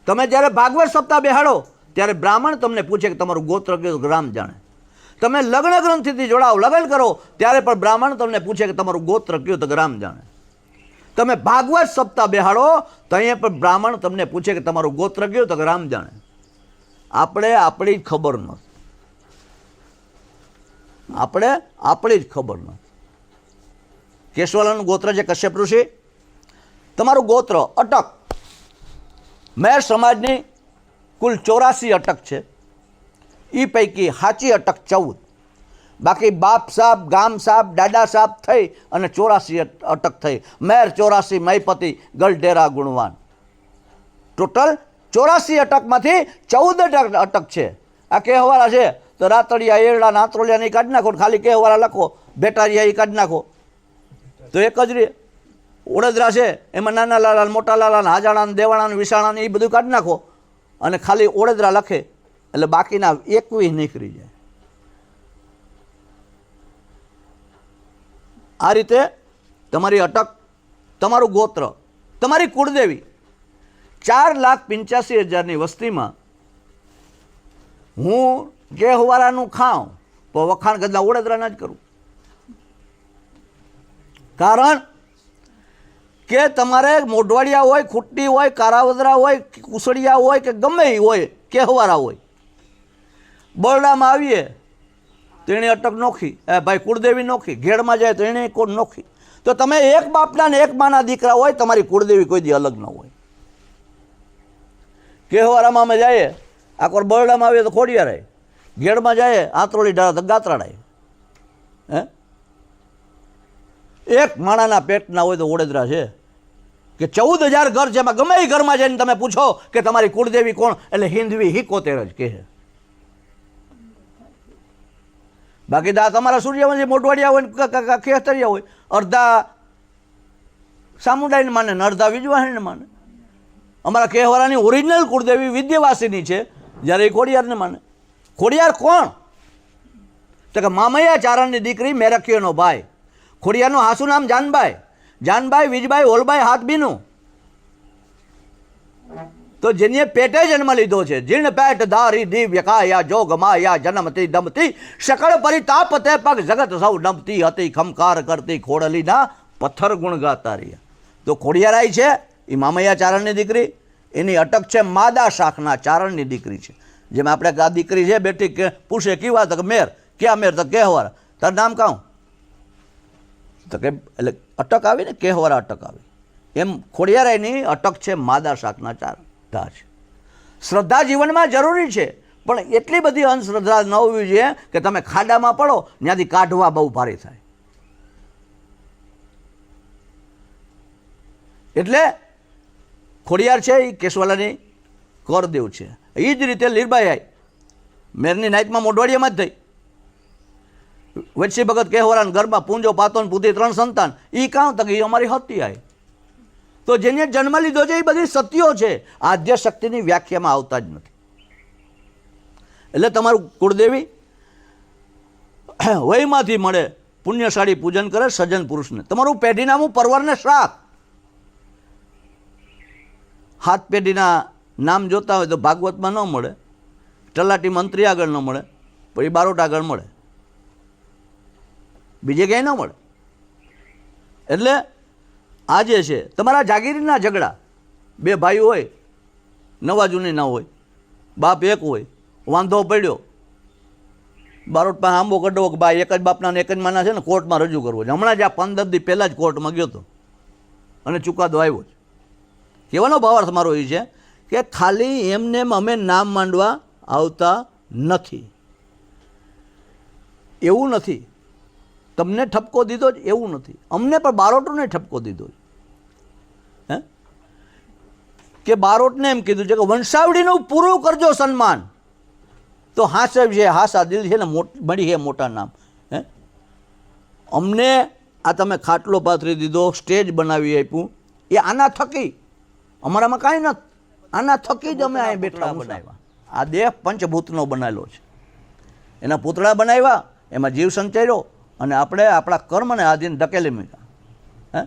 તમે જ્યારે ભાગવત સપ્તાહ બેહાડો ત્યારે બ્રાહ્મણ તમને પૂછે કે તમારું ગોત્ર કયું, તો રામ જાણે. તમે લગ્ન ગ્રંથિથી જોડાઓ, લગ્ન કરો ત્યારે પણ બ્રાહ્મણ તમને પૂછે કે તમારું ગોત્ર કયું, તો રામ જાણે. તમે ભાગવત સપ્તાહ બેહાડો તો અહીંયા પણ બ્રાહ્મણ તમને પૂછે કે તમારું ગોત્ર કયું, તો રામ જાણે. આપણે આપણી જ ખબર નથી. આપણે આપણી જ ખબર નથી. કેશવાલાનું ગોત્ર છે કશ્યપ ઋષિ. તમારું ગોત્ર અટક, મહેર સમાજની કુલ 84 અટક છે. એ પૈકી સાચી અટક 14, બાકી બાપ સાહેબ, ગામ સાહેબ, દાદા સાહેબ થઈ અને 84 અટક થઈ. મહેર 84, મયપતિ ગલઢેરા ગુણવાન. ટોટલ 84 અટકમાંથી 14 અટક છે. આ કહેવાળા છે તો રાતડિયા, એરડા, નાત્રોલિયા નહીં કાઢી નાખો, ખાલી કહેવાળા લખો, બેટારિયા એ કાઢી નાખો તો એક જ રહે. ઓડેદરા છે એમાં નાના લાલા, મોટા લાલા, હાજાણા, દેવાણા, વિસાણા એ બધું કાઢી નાખો અને ખાલી ઓડેદરા લખે એટલે બાકીના 21 નીકળી જાય. આ રીતે તમારી અટક, તમારું ગોત્ર, તમારી કુળદેવી. 4,85,000ની વસ્તીમાં હું ગેહવારાનું ખાઉં તો વખાણ કદાચ ઓડેદરાના જ કરું. કારણ કે તમારે મોઢવાડિયા હોય, ખૂટની હોય, કારાવદરા હોય, કુસડિયા હોય કે ગમે એ હોય, કહેવારા હોય, બરડામાં આવીએ તો એણે અટક નોખી, ભાઈ કુળદેવી નોખી. ઘેડમાં જાય તો એણે કોણ નોખી. તો તમે એક બાપના ને એક માના દીકરા હોય, તમારી કુળદેવી કોઈ દી અલગ ન હોય. કહેવારામાં અમે જઈએ, આખો બરડામાં આવીએ તો ખોડિયારાય, ઘેડમાં જાય આંતરોલી ડાળા તો ગાત્રાડાય. એક માણાના પેટના હોય તો ઓડેદરા છે કે 14,000 ઘર છે. એમાં ગમે એ ઘરમાં જઈને તમે પૂછો કે તમારી કુળદેવી કોણ, એટલે હિન્દવી 71 જ કહે. બાકી દા તમારા સૂર્યવંશી મોઢવાડિયા હોય, ખેતરિયા હોય, અડધા સામુદાયને માને ને અડધા વિજવાહીને માને. અમારા કહેવારાની ઓરિજિનલ કુળદેવી વિદ્યાવાસીની છે, જ્યારે એ ખોડિયારને માને. ખોડિયાર કોણ? તો કે મામૈયા ચારણની દીકરી મેરખીઓનો ભાઈ. ખોડિયારનું હાસું નામ જાનબાઈ. જાનબાઈ, વીજબાઈ, હોલબાઈ, હાથબીનું. તો જેને પેટે જન્મ લીધો છે, જીર્ણ પેટ ધારી દિવ્ય કાયા, જોગ માયા જન્મતી દમતી, શકળ પરિતાપ તે પગ જગત સૌ નમતી હતી, ખમકાર કરતી ખોડલીના પથ્થર ગુણ ગાતા રહ્યા. તો ખોડિયારાઈ છે એ મામૈયા ચારણની દીકરી. એની અટક છે માદા શાખના ચારણની દીકરી છે. જેમ આપણે આ દીકરી છે બેટી કે પૂછે કેવા, તો કે મેર. ક્યાં મેર? તો કહેવારા. તારું નામ કાં? તો કે એટલે અટક આવી ને, કહેવારા અટક આવી. એમ ખોડિયારાયની અટક છે માદા શાખના ચારણા છે. શ્રદ્ધા જીવનમાં જરૂરી છે, પણ એટલી બધી અંધશ્રદ્ધા ન હોવી જોઈએ કે તમે ખાડામાં પડો ત્યાંથી કાઢવા બહુ ભારે થાય. એટલે ખોડિયાર છે એ કેશવાલાની કરદેવ છે. એ જ રીતે લીરબાઈ આઈ મેરની નાઇટમાં મોઢવાડિયામાં જ થઈ. વચ્ચી ભગત કહેવારાન ઘરમાં પૂંજો, પાતોન, પૂતી 3 સંતાન. એ કાં તક એ અમારી હતી આઈ. તો જેને જન્મ લીધો છે એ બધી સત્યો છે, આદ્ય શક્તિની વ્યાખ્યામાં આવતા જ નથી. એટલે તમારું કુળદેવી વયમાંથી મળે, પુણ્યશાળી પૂજન કરે સજ્જન પુરુષને. તમારું પેઢીનામું પરવરને શાક. 7 પેઢીના નામ જોતા હોય તો ભાગવતમાં ન મળે, તલાટી મંત્રી આગળ ન મળે, પછી બારોટ આગળ મળે, બીજે ક્યાંય ન મળે. એટલે આ જે છે તમારા જાગીરીના ઝઘડા. 2 ભાઈ હોય, નવા જૂની ના હોય, બાપ એક હોય, વાંધો પડ્યો, બારોટ પાસે આંબો કઢવો કે ભાઈ એક જ બાપના ને એક જ માના છે ને, કોર્ટમાં રજૂ કરવો છે. હમણાં જ આ 15 દી પહેલાં જ કોર્ટમાં ગયો હતો અને ચુકાદો આવ્યો છે. કહેવાનો ભાવાર્થ મારો એ છે કે ખાલી એમને એમ અમે નામ માંડવા આવતા નથી. એવું નથી તમને ઠપકો દીધો જ એવું નથી, અમને પણ બારોટોને ઠપકો દીધો જ. હે કે બારોટને એમ કીધું છે કે વંશાવળીનું પૂરું કરજો સન્માન, તો હાસવ છે, હાસા દિલ છે ને મળી છે મોટા નામ. હે અમને આ તમે ખાટલો પાથરી દીધો, સ્ટેજ બનાવી આપ્યું, એ આના થકી, અમારામાં કાંઈ નથી, આના થકી જ અમે અહીં બેઠા બનાવ્યા. આ દેહ પંચભૂતનો બનાવેલો છે, એના પૂતળા બનાવ્યા, એમાં જીવ સંચાર્યો અને આપણે આપણા કર્મને આધીન ધકેલી મૂક્યા. હે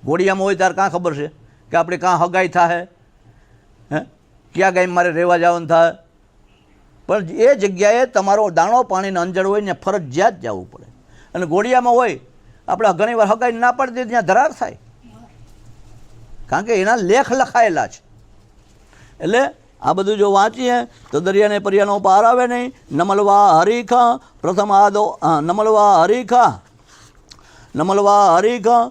ઘોડિયામાં હોય ત્યારે કાં ખબર છે કે આપણે કાં હગાઈ થાય, હે ક્યાં ગાય મારે રહેવા જવાનું થાય, પણ એ જગ્યાએ તમારો દાણો પાણીને અંજળ હોય ને ફરજિયાત જવું પડે. અને ઘોડિયામાં હોય આપણે ઘણી વાર હગાઈ ના પાડી દઈએ ત્યાં ધરાર થાય, કારણ કે એના લેખ લખાયેલા છે. એટલે આ બધું જો વાંચીએ તો દરિયાને પરિયાનો પાર આવે નહીં. નમલવા હરીખા પ્રથમ આદો નમલવા હરીખા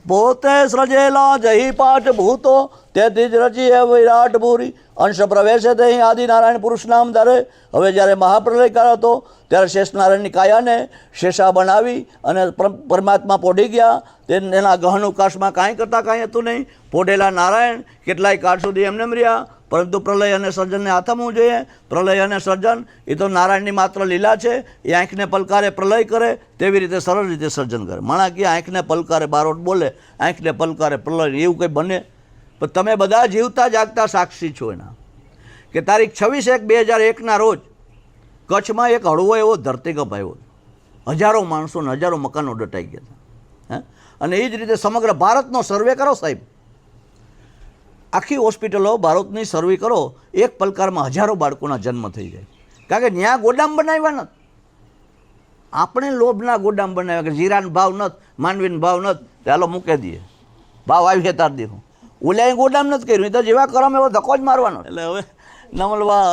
પોતે સૃજેલા જહી પાઠ ભૂતો તેથી જ રચી વિરાટ ભૂરી અંશ પ્રવેશે તે આદિનારાયણ પુરુષ નામ ધારે. હવે જ્યારે મહાપ્રલયકાર હતો ત્યારે શેષનારાયણની કાયાને શેષા બનાવી અને પરમાત્મા પોઢી ગયા. એના ગહન અવકાશમાં કાંઈ કરતાં કાંઈ હતું નહીં. પોઢેલા નારાયણ કેટલાય કાળ સુધી એમને રહ્યા, પરંતુ પ્રલય અને સર્જનને હાથમવું જોઈએ. પ્રલય અને સર્જન એ તો નારાયણની માત્ર લીલા છે. એ આંખને પલકારે પ્રલય કરે તેવી રીતે સરળ રીતે સર્જન કરે. માણા કે આંખને પલકારે બારોટ બોલે, આંખને પલકારે પ્રલય, એવું કંઈ બને? પણ તમે બધા જીવતા જાગતા સાક્ષી છો એના. કે તારીખ 26/1/2001ના રોજ કચ્છમાં એક હળવો એવો ધરતીકંપ આવ્યો, હજારો માણસો ને હજારો મકાનો દટાઈ ગયા હતા. હે અને એ જ રીતે સમગ્ર ભારતનો સર્વે કરો સાહેબ, આખી હોસ્પિટલો ભારતની સર્વે કરો, એક પલકારમાં હજારો બાળકોના જન્મ થઈ જાય. કારણ કે ત્યાં ગોડામ બનાવ્યા નથી, આપણે લોભના ગોડામ બનાવ્યા કે જીરાનો ભાવ નથી, માંડવીનો ભાવ નથી, ચાલો મૂકી દઈએ, ભાવ આવી તાર દેવું. ઓલા ગોડામ નથી કર્યું, તો જેવા કરમ એવો ધક્કો જ મારવાનો. એટલે હવે નમલવા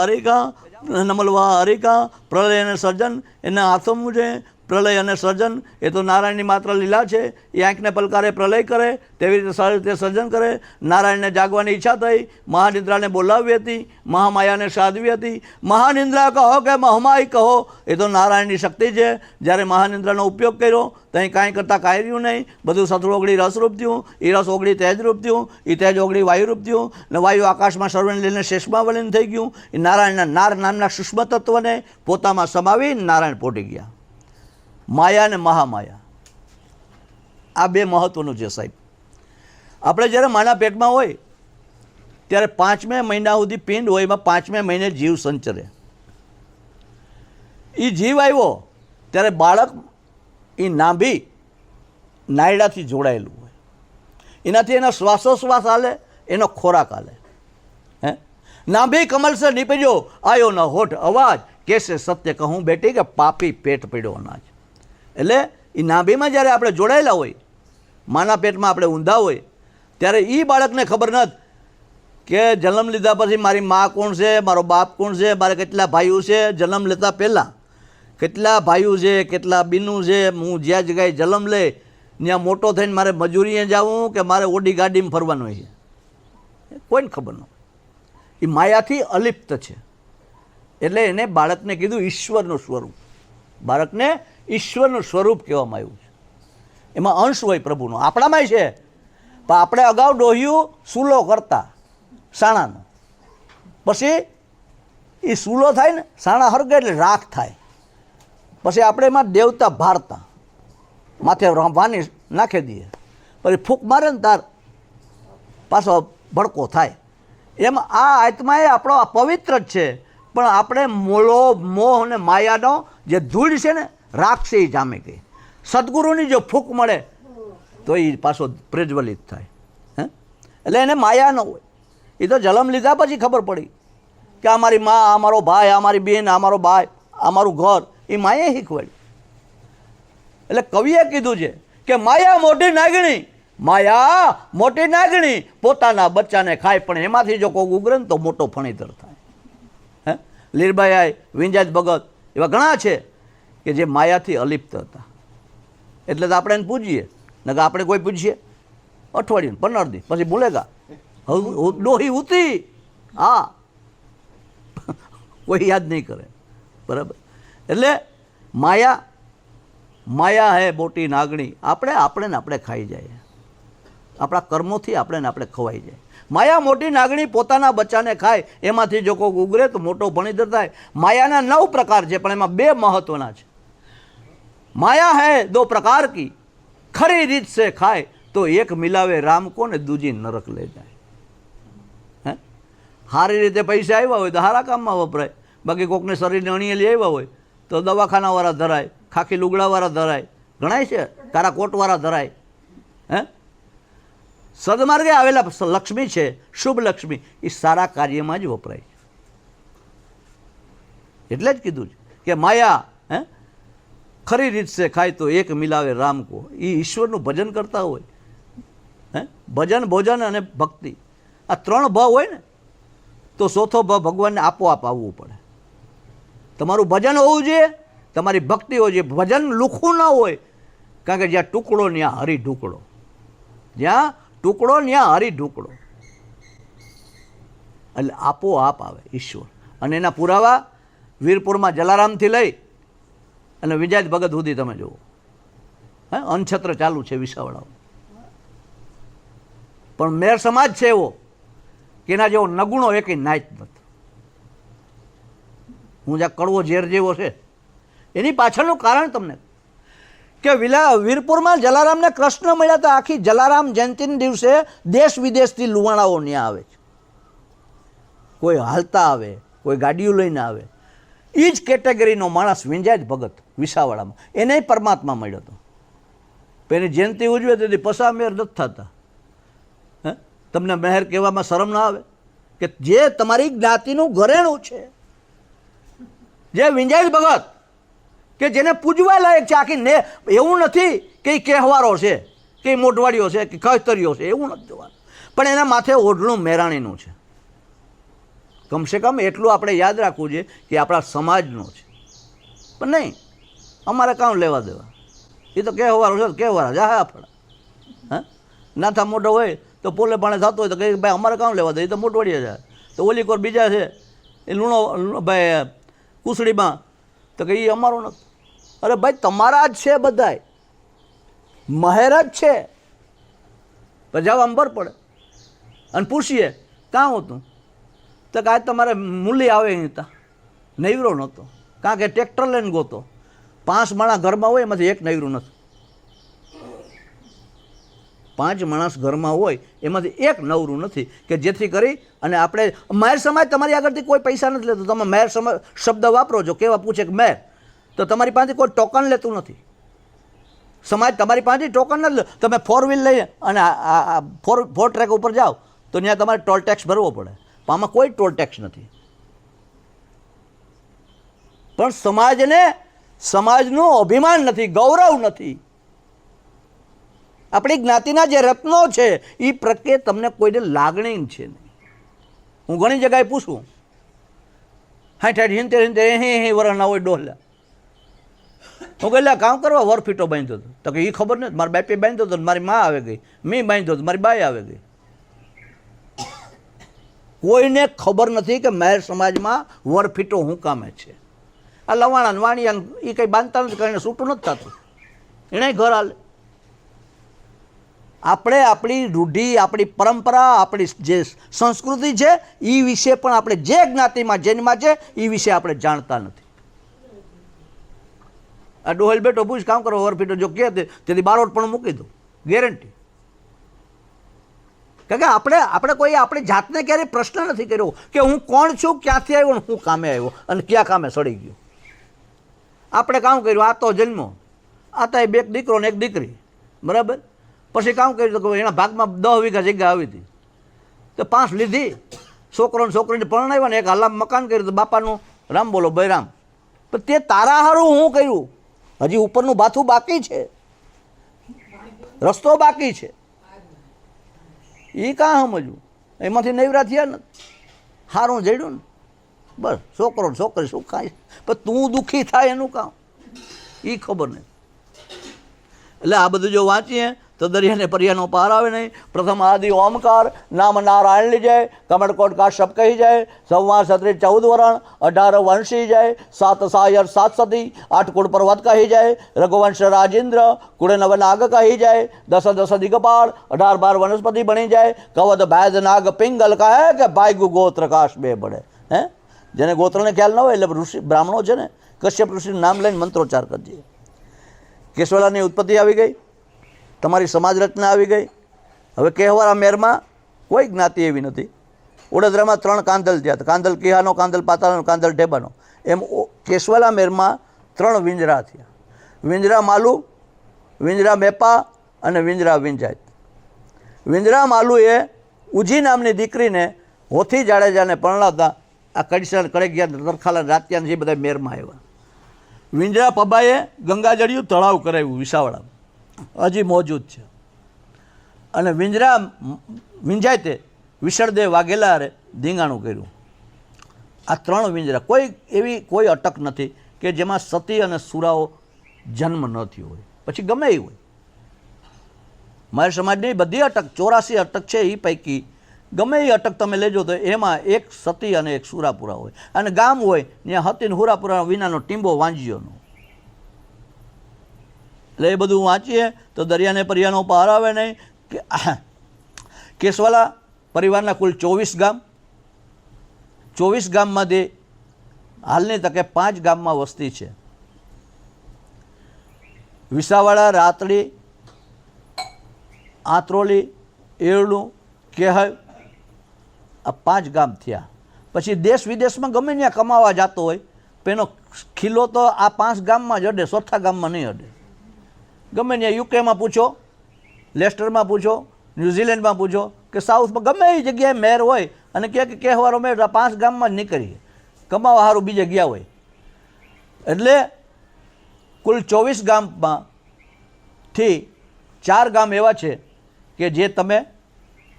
હરિકા પ્રલય અને સર્જન એના હાથોમાં છે. પ્રલય અને સર્જન એ તો નારાયણની માત્ર લીલા છે. એ આંખને પલકારે પ્રલય કરે તેવી રીતે સરળ રીતે સર્જન કરે. નારાયણને જાગવાની ઈચ્છા થઈ, મહાનિદ્રાને બોલાવી હતી, મહામાયાને સાધવી હતી. મહાનિદ્રા કહો કે મહામાય કહો, એ તો નારાયણની શક્તિ છે. જ્યારે મહાનિદ્રાનો ઉપયોગ કર્યો ત્યાં કાંઈ કરતાં કાંઈ રહ્યું નહીં, બધું સથુર ઓગળી રસરૂપ થયું, એ રસ ઓગળી તેજરૂપ થયું, એ તેજ ઓગળી વાયુરૂપ થયું, અને વાયુ આકાશમાં સર્વને લઈને શેષમાં વલીન થઈ ગયું. એ નારાયણના નાર નામના સૂક્ષ્મ તત્વને પોતામાં સમાવી નારાયણ પોટી ગયા. માયા અને મહામાયા આ બે મહત્વનું છે સાહેબ. આપણે જ્યારે માના પેટમાં હોય ત્યારે 5મે મહિના સુધી પિંડ હોય, એમાં 5મે મહિને જીવ સંચરે. એ જીવ આવ્યો ત્યારે બાળક એ નાભી નાયડાથી જોડાયેલું હોય, એનાથી એનો શ્વાસોશ્વાસ હાલે, એનો ખોરાક હાલે. હે નાભી કમલ સે નીપજ્યો આયો ન હોઠ અવાજ, કેસે સત્ય કહું બેટી કે પાપી પેટ પડ્યો અનાજ. એટલે એ નાભીમાં જ્યારે આપણે જોડાયેલા હોય, માના પેટમાં આપણે ઊંધા હોય, ત્યારે એ બાળકને ખબર નથી કે જન્મ લીધા પછી મારી મા કોણ છે, મારો બાપ કોણ છે, મારે કેટલા ભાઈઓ છે. જન્મ લેતા પહેલાં કેટલા ભાઈઓ છે, કેટલા બીનું છે, હું જ્યાં જગ્યાએ જન્મ લે ત્યાં મોટો થઈને મારે મજૂરીએ જવું કે મારે ઓડી ગાડીમાં ફરવાનું છે, કોઈને ખબર ન. એ માયાથી અલિપ્ત છે. એટલે એને બાળકને કીધું ઈશ્વરનું સ્વરૂપ. બાળકને ઈશ્વરનું સ્વરૂપ કહેવામાં આવ્યું છે. એમાં અંશ હોય પ્રભુનો, આપણામાંય છે. પણ આપણે અગાઉ ડોહ્યું સૂલો કરતા સાણાનો, પછી એ સૂલો થાય ને, સાણા હરગે એટલે રાખ થાય, પછી આપણે એમાં દેવતા ભારતા માથે વાની નાખી દઈએ, પછી ફૂંક મારે ને તાર પાછો ભડકો થાય. એમ આ આત્મા એ આપણો પવિત્ર જ છે, પણ આપણે મોહ અને માયાનો જે ધૂળ છે ને, રાક્ષે જામે ગઈ. સદગુરુની જો ફૂંક મળે તો એ પાછો પ્રજ્વલિત થાય. હે એટલે એને માયા ન હોય. એ તો જન્મ લીધા પછી ખબર પડી કે આ મારી મા, આ મારો ભાઈ, આ મારી બેન, આ મારો ભાઈ, આ મારું ઘર, એ માયાએ શીખવાડી. એટલે કવિએ કીધું છે કે માયા મોટી નાગણી, માયા મોટી નાગણી પોતાના બચ્ચાને ખાય, પણ એમાંથી જો કોઈ ઉગ્રન તો મોટો ફણીધર થાય. હે લીરબાઈ, વિંજાજ ભગત એવા ઘણા છે કે જે માયાથી અલિપ્ત હતા. એટલે તો આપણે એને પૂજીએ, નકર આપણે કોઈ પૂછીએ અઠવાડિયું 15 દી પછી ભૂલેગા. ડોહી ઉતી હા કોઈ યાદ નહીં કરે, બરાબર. એટલે માયા હે મોટી નાગણી, આપણે ને આપણે ખાઈ જાય, આપણા કર્મોથી આપણે ને આપણે ખવાઈ જાય. માયા મોટી નાગણી પોતાના બચ્ચાને ખાય, એમાંથી જો કોઈ ઉગરે તો મોટો ભણીધર થાય. માયાના 9 પ્રકાર છે, પણ એમાં 2 મહત્વના છે. માયા હૈ 2 પ્રકાર કી, ખરી રીત સે ખાય તો એક મિલાવે રામ કો ને દૂજી નરક લઈ જાય. હે, સારી રીતે પૈસા આવ્યા હોય તો સારા કામમાં વપરાય, બાકી કોકને શરીરને અણીએલી આવ્યા હોય તો દવાખાનાવાળા ધરાય, ખાખી લુગડાવાળા ધરાય, ગણાય છે, કારા કોટવાળા ધરાય. હે, સદમાર્ગે આવેલા લક્ષ્મી છે, શુભ લક્ષ્મી, એ સારા કાર્યમાં જ વપરાય છે. એટલે જ કીધું છે કે માયા હે ખરી રીત સે ખાય તો એક મિલાવે રામ કો. એ ઈશ્વરનું ભજન કરતા હોય, હે, ભજન ભોજન અને ભક્તિ, આ 3 ભ હોય ને તો 4થો ભ ભગવાનને આપોઆપ આવવું પડે. તમારું ભજન હોવું જોઈએ, તમારી ભક્તિ હોવી જોઈએ. ભજન લુખું ન હોય, કારણ કે જ્યાં ટુકડો ત્યાં હરી ઢુકડો, જ્યાં ટુકડો ત્યાં હરી ઢુકડો, એટલે આપોઆપ આવે ઈશ્વર. અને એના પુરાવા વીરપુરમાં જલારામથી લઈ અને વિજાત ભગત સુધી તમે જુઓ. હે, અનછત્ર ચાલુ છે વિસાવડાઓ. પણ મેર સમાજ છે એવો કે એના જેવો નગુણો એકેય નાયત નથી. હું જ્યાં કડવો ઝેર જેવો છે એની પાછળનું કારણ તમને કે વીરપુરમાં જલારામને કૃષ્ણ મળ્યા હતા. આખી જલારામ જયંતિના દિવસે દેશ વિદેશથી લુવાણાઓ ત્યાં આવે છે. કોઈ હાલતા આવે, કોઈ ગાડીઓ લઈને આવે. એ જ કેટેગરીનો માણસ વિંજાય ભગત વિસાવડામાં, એને પરમાત્મા મળ્યો હતો. એની જયંતિ ઉજવે તેથી પસા મેર નથી થતા. હે, તમને મહેર કહેવામાં શરમ ના આવે કે જે તમારી જ્ઞાતિનું ઘરેણું છે, જે વિંજાય ભગત કે જેને પૂજવા લાયક છે, આખી ને એવું નથી કે એ કહેવારો છે, કે મોઢવાડીઓ છે, કે કહેતરીઓ છે, એવું નથી જોવાનું. પણ એના માથે ઓઢણું મેરાણીનું છે. કમસે કમ એટલું આપણે યાદ રાખવું જોઈએ કે આપણા સમાજનો છે. પણ નહીં, અમારે કામ લેવા દેવા, એ તો કહેવારો છે, કહેવારા જા આપણા. હા, નાથા મોઢો હોય તો પોલે પાણે થતો હોય તો કહે ભાઈ અમારે કામ લેવા દે, એ તો મોટવાડીએ જાય. તો ઓલી કોર બીજા છે એ લૂણો ભાઈ કુસડીમાં, તો કે એ અમારો નથી. અરે ભાઈ તમારા જ છે, બધાય મહેર જ છે. તો જાવ અંબર પડે અને પૂછીએ કાં હતું, તો કે આજ તમારે મૂલી આવે અહીં હતા, નૈવરો નહોતો, કારણ કે ટ્રેક્ટર લઈને ગોતો. 5 માણસ ઘરમાં હોય એમાંથી એક નૈવરું નથી. 5 માણસ ઘરમાં હોય એમાંથી એક નવરું નથી, કે જેથી કરી અને આપણે મહેર સમાજ તમારી આગળથી કોઈ પૈસા નથી લેતો. તમે મહેર સમાજ શબ્દ વાપરો છો, કેવા પૂછે કે મહેર, તો તમારી પાસેથી કોઈ ટોકન લેતું નથી. સમાજ તમારી પાસેથી ટોકન નથી લે. તમે 4 વ્હીલ લઈ અને ફોર ટ્રેક ઉપર જાઓ તો ત્યાં તમારે ટોલ ટેક્સ ભરવો પડે. પણ આમાં કોઈ ટોલ ટેક્સ નથી. પણ સમાજનું અભિમાન નથી, ગૌરવ નથી. આપણી જ્ઞાતિના જે રત્નો છે એ પ્રત્યે તમને કોઈને લાગણી છે નહીં. હું ઘણી જગ્યાએ પૂછું, 60 70 વર્ષના હોય ડોહલા, હું કહે કામ કરવા વરફીટો બાંધ્યો હતો, તો કે એ ખબર નથી, મારા બાપે બાંધ્યો હતો, મારી મા આવે ગઈ, મેં બાંધ્યો હતો, મારી બાઈ આવે ગઈ. કોઈને ખબર નથી કે મહેર સમાજમાં વરફીટો હું કામે છે. આ લવાણા વાણિયા એ કંઈ બાંધતા નથી, કરીને છૂટું નથી થતું, એણે ઘર હાલે. આપણે આપણી રૂઢિ, આપણી પરંપરા, આપણી જે સંસ્કૃતિ છે એ વિશે પણ આપણે જે જ્ઞાતિમાં જન્મા છે એ વિશે આપણે જાણતા નથી. આ ડોહલ બેઠો પૂછ કામ કરો વરફીટો જો કહે તેથી બારોટ પણ મૂકી દો, ગેરંટી. કારણ કે આપણે કોઈ આપણી જાતને ક્યારેય પ્રશ્ન નથી કર્યો કે હું કોણ છું, ક્યાંથી આવ્યો, હું કામે આવ્યો અને ક્યાં કામે સડી ગયો. આપણે કામ કર્યું, આ તો જન્મો, આ તો 2 દીકરો ને 1 દીકરી, બરાબર. પછી કામ કર્યું તો એના ભાગમાં 10 વીઘા જગ્યા આવી હતી તો 5 લીધી, છોકરો ને છોકરીને પરણાવ્યા ને 1 હાલામ મકાન કર્યું, તો બાપાનું રામ બોલો બૈરામ. પણ તે તારા હારું હું કર્યું, હજી ઉપરનું બાથું બાકી છે, રસ્તો બાકી છે. એ કાં સમજવું, એમાંથી નૈવરા થયા ને સારું જડ્યું ને બસ, છોકરો ને છોકરી શું ખાય, પણ તું દુઃખી થાય એનું કામ એ ખબર નહીં. એટલે આ બધું જો વાંચીએ તો દરિયાને પરિયાનો પાર આવે નહીં. પ્રથમ આદિ ઓમકાર નામ નારાયણ લી જાય, કમળકોટ કાશ્યપ કહી જાય, સંવાર સત્રી 14 વરણ, 18 વંશી જાય, 7 સાયર 7 સતી, 8 કુળ પર્વત કહી જાય, રઘુવંશ રાજેન્દ્ર, કુળે નવ નાગ કહી જાય, 10 10 દિગપાળ, 18 12 વનસ્પતિ બની જાય, કવદ ભેદ નાગ પિંગલ કહે કે ભાગ્યુ ગોત્ર કાશ બે બળે. હે જેને ગોત્રને ખ્યાલ ન હોય એટલે ઋષિ બ્રાહ્મણો છે ને, કશ્યપ ઋષિનું નામ લઈને મંત્રોચ્ચાર કરજે. કેશવાલાની ઉત્પત્તિ આવી ગઈ, તમારી સમાજ રચના આવી ગઈ. હવે કહેવારા મેરમાં કોઈ જ્ઞાતિ એવી નથી. વડોદરામાં 3 કાંધલ થયા, કાંધલ કિહાનો, કાંધલ પાતાળનો, કાંધલ ઢેબાનો. એમ કેશવાલા મેરમાં 3 વિંજરા થયા. વિંજરા માલુ, વિંજરા મેપા અને વિંજરા વિંજાયત. વિંજરા માલુએ ઉજી નામની દીકરીને હોથી જાડેજાને પરણાવતા આ કડિશન કડેગિયા તરખાલા રાત્યાન જે બધા મેરમાં આવ્યા. વિંજરા પબાએ ગંગાજળિયું તળાવ કરાવ્યું વિસાવડામાં, હજી મોજૂદ છે. અને વિંજાયતે વિસળદેવ વાઘેલારે ધીંગાણું કર્યું. આ 3 વિંજરા, કોઈ અટક નથી કે જેમાં સતી અને સુરાઓ જન્મ ન થયો હોય. પછી ગમે એ હોય, મારા સમાજની બધી અટક 84 અટક છે, એ પૈકી ગમે એ અટક તમે લેજો તો એમાં એક સતી અને એક સુરાપુરા હોય. અને ગામ હોય ત્યાં હતી ને હુરાપુરા વિનાનો ટીંબો વાંજ્યોનો. એટલે એ બધું વાંચીએ તો દરિયાને પરિયાનો પાર આવે નહીં. કે કેશવાલા પરિવારના કુલ 24 ગામ, 24 ગામમાંથી હાલની તકે 5 ગામમાં વસ્તી છે. વિસાવાડા, રાતડી, આંત્રોલી, એરણું, કેહલ, આ 5 ગામ થયા. પછી દેશ વિદેશમાં ગમે ત્યાં કમાવા જતો હોય તો એનો ખીલો તો આ 5 ગામમાં જ અડે, ચોથા ગામમાં નહીં અડે. ગમે ત્યાં યુકેમાં પૂછો, લેસ્ટરમાં પૂછો, ન્યૂઝીલેન્ડમાં પૂછો કે સાઉથમાં ગમે એ જગ્યાએ મેર હોય અને કહે કે કહેવારો મેર 5 ગામમાં જ નીકળીએ, કમાવા સારું બીજે ગયા હોય. એટલે કુલ 24 ગામમાંથી 4 ગામ એવા છે કે જે તમે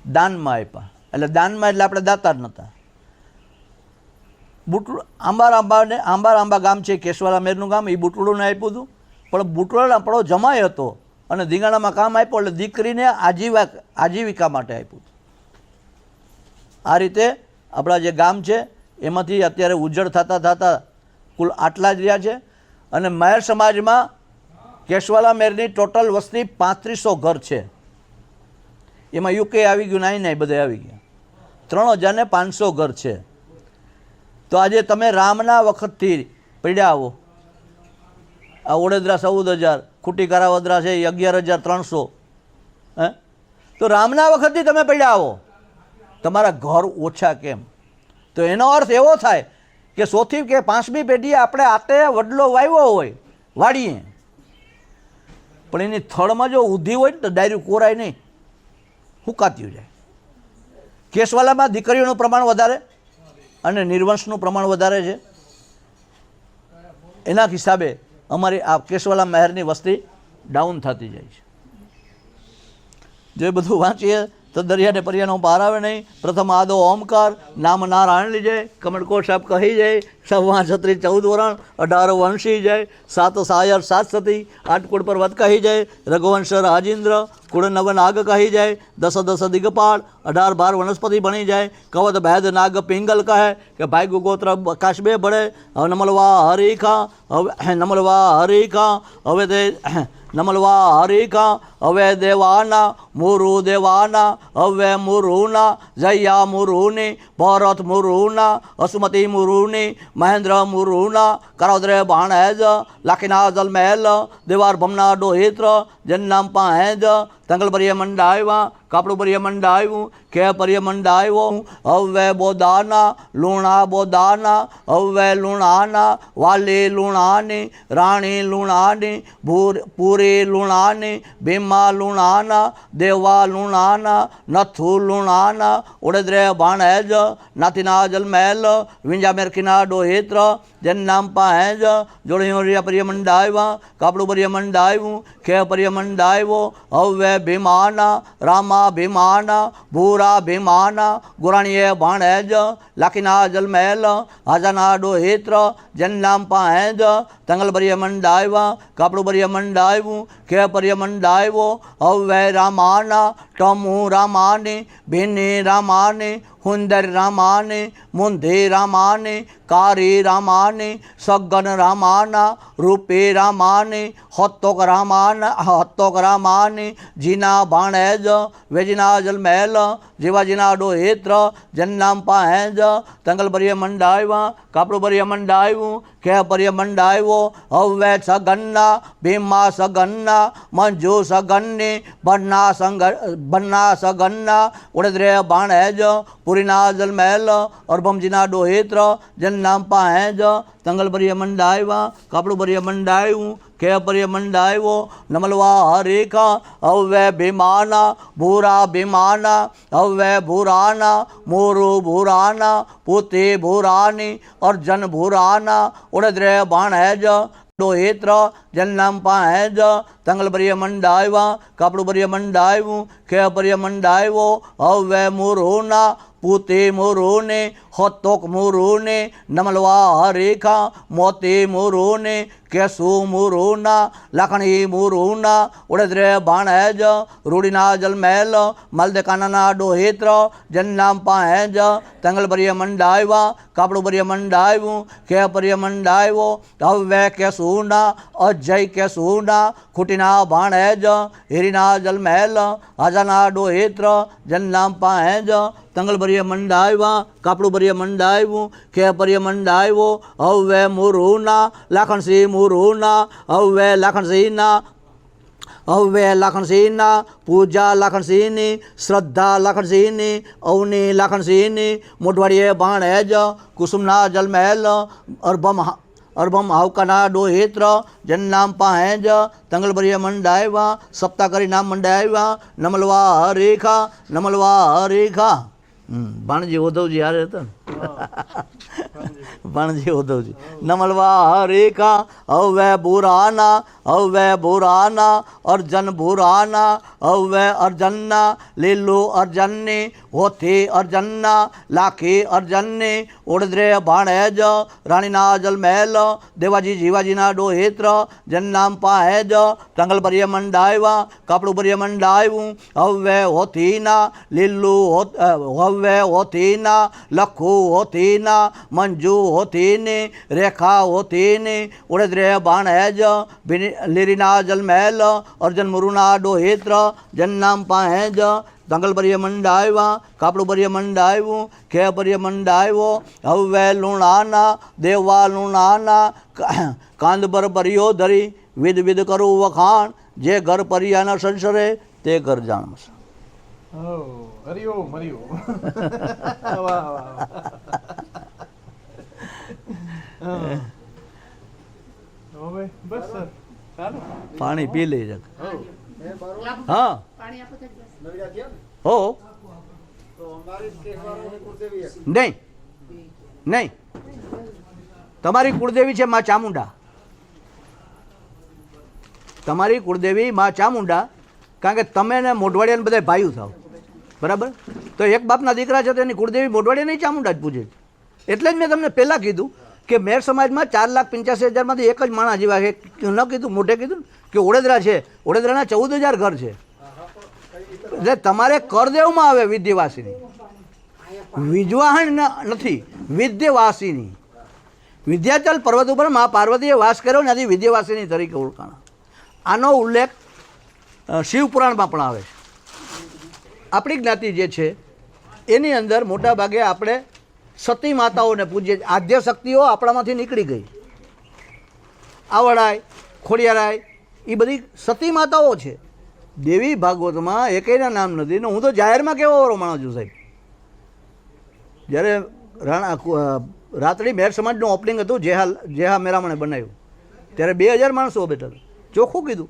દાનમાં આપ્યા. એટલે દાનમાં એટલે આપણે દાતા જ નહોતા. આંબા ગામ છે કેશવાલા મેરનું ગામ, એ બુટડુને આપ્યું હતું. પણ બુટડોના પડો જમાય હતો અને ધીંગાણામાં કામ આપ્યો એટલે દીકરીને આજીવિકા માટે આપ્યું. આ રીતે આપણા જે ગામ છે એમાંથી અત્યારે ઉજ્જડ થતા કુલ આટલા જ રહ્યા છે. અને મહેર સમાજમાં કેશવાલા મેરની ટોટલ વસ્તી 3500 ઘર છે. એમાં યુકે આવી ગયું, નાઈ બધા આવી ગયા. 3500 ઘર છે. તો આજે તમે રામના વખતથી પડ્યા આવો, આ વડોદરા 14000, ખૂટી કરાવદરા છે 11300. હે તો રામના વખતથી તમે પડ્યા આવો, તમારા ઘર ઓછા કેમ? તો એનો અર્થ એવો થાય કે 100થી કે 5મી પેઢીએ આપણે આતે વડલો વાવ્યો હોય વાડીએ, પણ એની થળમાં જો ઊધી હોય ને તો ડાયરું કોરાય નહીં, હુકાતી જાય. કેશવાલામાં દીકરીઓનું પ્રમાણ વધારે અને નિર્વંશનું પ્રમાણ વધારે છે. એના હિસાબે અમારી આ કેશવાલા મહેરની વસ્તી ડાઉન થતી જાય છે. જો એ બધું વાંચીએ તો દરિયાને પરિયાનો પાર આવે નહીં. પ્રથમ આદો ઓમકાર નામ નારાયણ લી જાય, કમળકોટ સાહેબ કહી જાય, 14 વરણ, 18 વંશી જાય, 7 સાયર 7 સતી, 8 કુળ પર્વત કહી જાય, રઘુવંશ રાજેન્દ્ર, કુળ નવ નાગ કહી જાય, 10 10 દિગપાળ, 18 12 વનસ્પતિ બની જાય, કવદ ભેદ નાગ પિંગલ કહે કે ભાગ્યુ ગોત્ર કાશ બે ભળે. હવે નમલવા હરીખા, હવે તે નમલવા હરીખા, હવે દેવાના મુરુ દેવાના, હવે મુરુના, જયા મુરુની, ભરત મુરુના, અસુમતી મુરુની, મહેન્દ્ર મુરુના, કરોદરે બાણેજ, લાખીના જલ મહેલ, દેવાર ભમના ડોહિત્ર, જન્નામ પાંહેજ, તંગલ પરિય મંડાવ્યા, કાપડું પરિય મંડાવ્યું, કે પરિય મંડાવ્યો, હવે બોદાના, લુણા બોદાના, હવે લુણાના, વાલી લુણાની, રાણી લુણાની, પૂરી લુણાની, ભીમા લુણાના, દેવા લુણાના, નથુ લુણાના, ઉડેદરે ભાણેજ, નાથીના જલ મહેલ, વિંજા મેરખીના ડોહિત્ર, જન્નામ પાંહેજ, જોડી પરિય મંડાવ્યા, કાપડું પરિય મંડાવ્યું, કે પરિય મંડાવ્યો, હવે ભીમાના, રામા ભીમાના, ભૂરા ભીમાના, ગુરાણીએ ભાણેજ, લાખીના જલ મહેલ, હાજાના ડોહિત્ર, જન્નામ પાંહેજ, તંગલબરિય મંડાવ્યા કાપડુબરિય મંડાવ્યું કેપરિય મંડાવ્યો હવે રામાના ટમુ રામાને ભીને રામાને હુંદર રામાને મુંધે રામાને કારી રામાને સગન રામાના રૂપે રામાને હત્તોક રામાને જીના ભાણેજ વેજીના જલમેલ જીવાજીના ડોહેત્ર જન્નામ પાહેજ તંગલબરિય મંડાવ્યા કાપડુબરિય મંડાવ્યું કેપરિય મંડાવ્યો હવે સગન્ના ભીમા સગન્ના મંજુ સગન્ની બન્ના સગન્ના ઉડદ્રે ભાણેજ પુરીના જલમેલ અર્ભમજીના ડોહેત્ર જન્નામ પાહેજ તંગલબરિય મંડાવ્યા કાપડુબરિય મંડાવ્યું કેપરિય મંડાવ્યો નમલવા હરેખા હવે ભીમાના ભૂરા ભીમાના હવે ભૂરાના મોરુ ભૂરાના પોતે ભૂરાની અર્જન ભૂરાના ઉડદ્રે ભાણેજ ડોહેત્ર જન્નામ પાહેજ તંગલબરિય મંડાવ્યા કાપડુબરિય મંડાવ્યું કેપરિય મંડાવ્યો હવે મોરોના પૂતે મોરોને હોતોક મોરોને નમલવા હરેખા મોતે મોરોને કેસુ મોરોના લાખણી મોરોના ઉડદ્રે ભાણેજ રૂડીના જલમેલ મલદેકાના ડોહેત્ર જન્નામ પાહેજ તંગલબરિય મંડાવ્યા કાપડુબરિય મંડાવ્યું કેપરિય મંડાવ્યો હવે કેસુના અજય કેસુના ખૂટીના ભાણેજ હેરીના જલમેલ હાજાના ડોહેત્ર જન્નામ પાહેજ તંગલબરિય મંડાવ્યા કાપડુબરિય મંડાવ્યું કેપરિય મંડાવ્યો હવે મોરુના લાખણસિંહ મોરુના હવે લાખણસિંહના પૂજા લાખણસિંહની શ્રદ્ધા લાખણસિંહની અવની લાખણસિંહની મોઢવાડીએ ભાણેજ કુસુમના જલમહેલ અર્ભમ હાવકાના ડોહેત્ર જન્નામ પાહેજ તંગલબરિય મંડાવ્યા સપ્તાકરી નામ મંડાવ્યા નમલવા હરેખા ભાણજી ઉદ્ધવજી હારે હતા ને ભાણજી ઉદ્ધવજી નમલવા હરેખા હવે ભૂરાના અર્જન ભૂરાના હવે અર્જનના લીલું અર્જનની હોથી અર્જનના લાખી અર્જનની ઉડદ્રે ભાણેજ રાણીના જલમહેલ દેવાજી જીવાજીના ડોહેત્ર જન્નામ પાહેજ તંગલબરિય મંડાવ્યા કાપડુબરિય મંડાવ્યું હવે હોથીના લીલું હવે હોથીના લખુ હોથીના મંજુ હોથીની રેખા હોથીની ઉડદ્રે ભાણેજ લીરીના જલમહેલ અર્જન મુરુના ડોહેત્ર જન્નામ પાહેજ તંગલબરિય મંડાવ્યા કાપડુબરિય મંડાવ્યું કેપરિય મંડાવ્યો હવે લુણાના દેવા લુણાના કાંદબર પરિયો ધરી વિધ વિધ કરું વખાણ જે ઘર પરિયાના સંસરે તે ઘર જાણશે. હરિઓમ વાહ હવે બસ સર ચાલો પાણી પી લઈ જગ. હા હો નહીં તમારી કુળદેવી છે માં ચામુંડા. તમારી કુળદેવી માં ચામુંડા, કારણ કે તમે ને મોઢવાડિયા બધા ભાઈઓ થાવ, બરાબર? તો એક બાપના દીકરા છે તો એની કુળદેવી મોઢવાડિયા નહીં ચામુંડા જ પૂજે. એટલે જ મેં તમને પહેલાં કીધું કે મેર સમાજમાં 4,85,000માંથી એક જ માણસ જેવા છે. ન કીધું મોઢે કીધું કે ઓડેદરા છે, ઓડેદરાના 14,000 ઘર છે. એટલે તમારે કરદેવમાં આવે વિદ્યાવાસીની, વિજવાહણ નથી, વિદ્યાવાસીની. વિદ્યાચલ પર્વત ઉપર મા પાર્વતીએ વાસ કર્યો ને આથી વિદ્યાવાસીની તરીકે ઓળખાણા. આનો ઉલ્લેખ શિવપુરાણમાં પણ આવે છે. આપણી જ્ઞાતિ જે છે એની અંદર મોટા ભાગે આપણે સતી માતાઓને પૂજીએ. આદ્ય શક્તિઓ આપણામાંથી નીકળી ગઈ. આવડાય, ખોડિયારાય એ બધી સતી માતાઓ છે. દેવી ભાગવતમાં એકેયના નામ નથી ને હું તો જાહેરમાં કેવો વાળો માણસ છું સાહેબ. જ્યારે રાત્રિ મેર સમાજનું ઓપનિંગ હતું, જેહા મેરામણે બનાવ્યું, ત્યારે 2,000 માણસો બેઠા હતા. ચોખ્ખું કીધું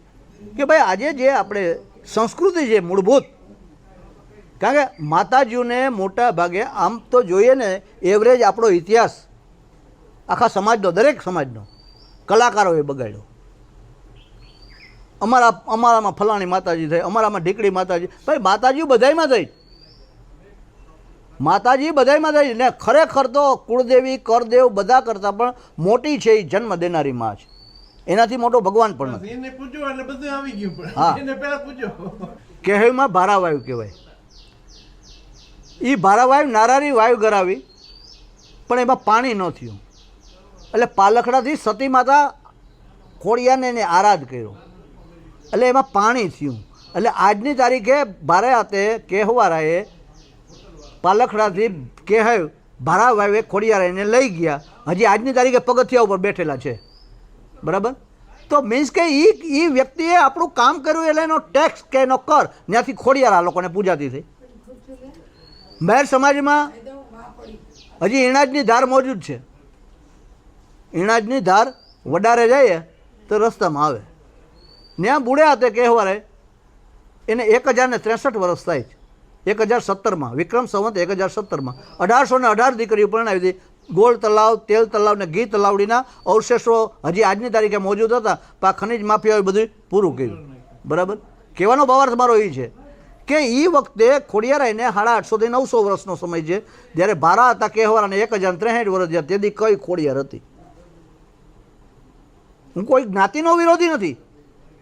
કે ભાઈ આજે જે આપણે સંસ્કૃતિ છે મૂળભૂત, કારણ કે માતાજીઓને મોટા ભાગે આમ તો જોઈએ ને એવરેજ આપણો ઇતિહાસ આખા સમાજનો, દરેક સમાજનો કલાકારોએ બગાડ્યો. અમારામાં ફલાણી માતાજી થઈ, અમારામાં ઢીકડી માતાજી. ભાઈ માતાજી બધાયમાં થઈ, માતાજી બધાયમાં થઈ ને ખરેખર તો કુળદેવી કરદેવ બધા કરતાં પણ મોટી છે એ જન્મ દેનારી માં છે. એનાથી મોટો ભગવાન પણ નથી. એને પૂછો એટલે બધું આવી ગયું હા. પણ એને પહેલા પૂછો. કહેવામાં ભારાવાયુ કહેવાય. એ ભારાવાયુ નારારી વાયુ ગરાવી પણ એમાં પાણી ન થયું. એટલે પાલખડાથી સતી માતા ખોડિયાને એને આરાધ કર્યો એટલે એમાં પાણી થયું. એટલે આજની તારીખે ભારે હાથે કહેવારાએ પાલખડાથી કહેવાય ભારાવાયુએ ખોડિયારાને લઈ ગયા. હજી આજની તારીખે પગથિયા ઉપર બેઠેલા છે. બરાબર. તો મીન્સ કે એ વ્યક્તિએ આપણું કામ કર્યું એટલે એનો ટેક્સ કે એનો કર ત્યાંથી ખોડિયાર આ લોકોને પૂજાતી થઈ. મહેર સમાજમાં હજી ઈણાજની ધાર મોજૂદ છે. ઈણાજની ધાર વડારે જઈએ તો રસ્તામાં આવે. ત્યાં બુડ્યા હતા કહેવારે એને 1063 વર્ષ થાય છે. 1017માં વિક્રમ સંવત 1017માં 1818 દીકરીઓ પરણાવી હતી. ગોળ તલાવ, તેલ તલાવ ને ઘી તલાવડીના અવશેષો હજી આજની તારીખે મોજૂદ હતા. પણ આ ખનિજ માફિયાઓએ બધું પૂરું કર્યું. બરાબર. કહેવાનો ભાવાર્થ મારો એ છે કે એ વખતે ખોડિયારાયને 850 થી 900 વર્ષનો સમય છે. જ્યારે ભારા હતા કહેવારાને 1063 વર્ષ થયા. તેથી કઈ ખોડિયાર હતી. હું કોઈ જ્ઞાતિનો વિરોધી નથી,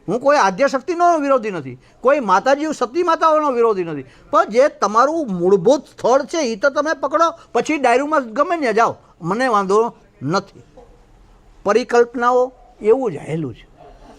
હું કોઈ આદ્યશક્તિનો વિરોધી નથી, કોઈ માતાજી સતી માતાઓનો વિરોધી નથી. પણ જે તમારું મૂળભૂત સ્થળ છે એ તો તમે પકડો. પછી ડાયરીમાં ગમે ત્યાં જાઓ, મને વાંધો નથી. પરિકલ્પનાઓ એવું જ હેલું છે.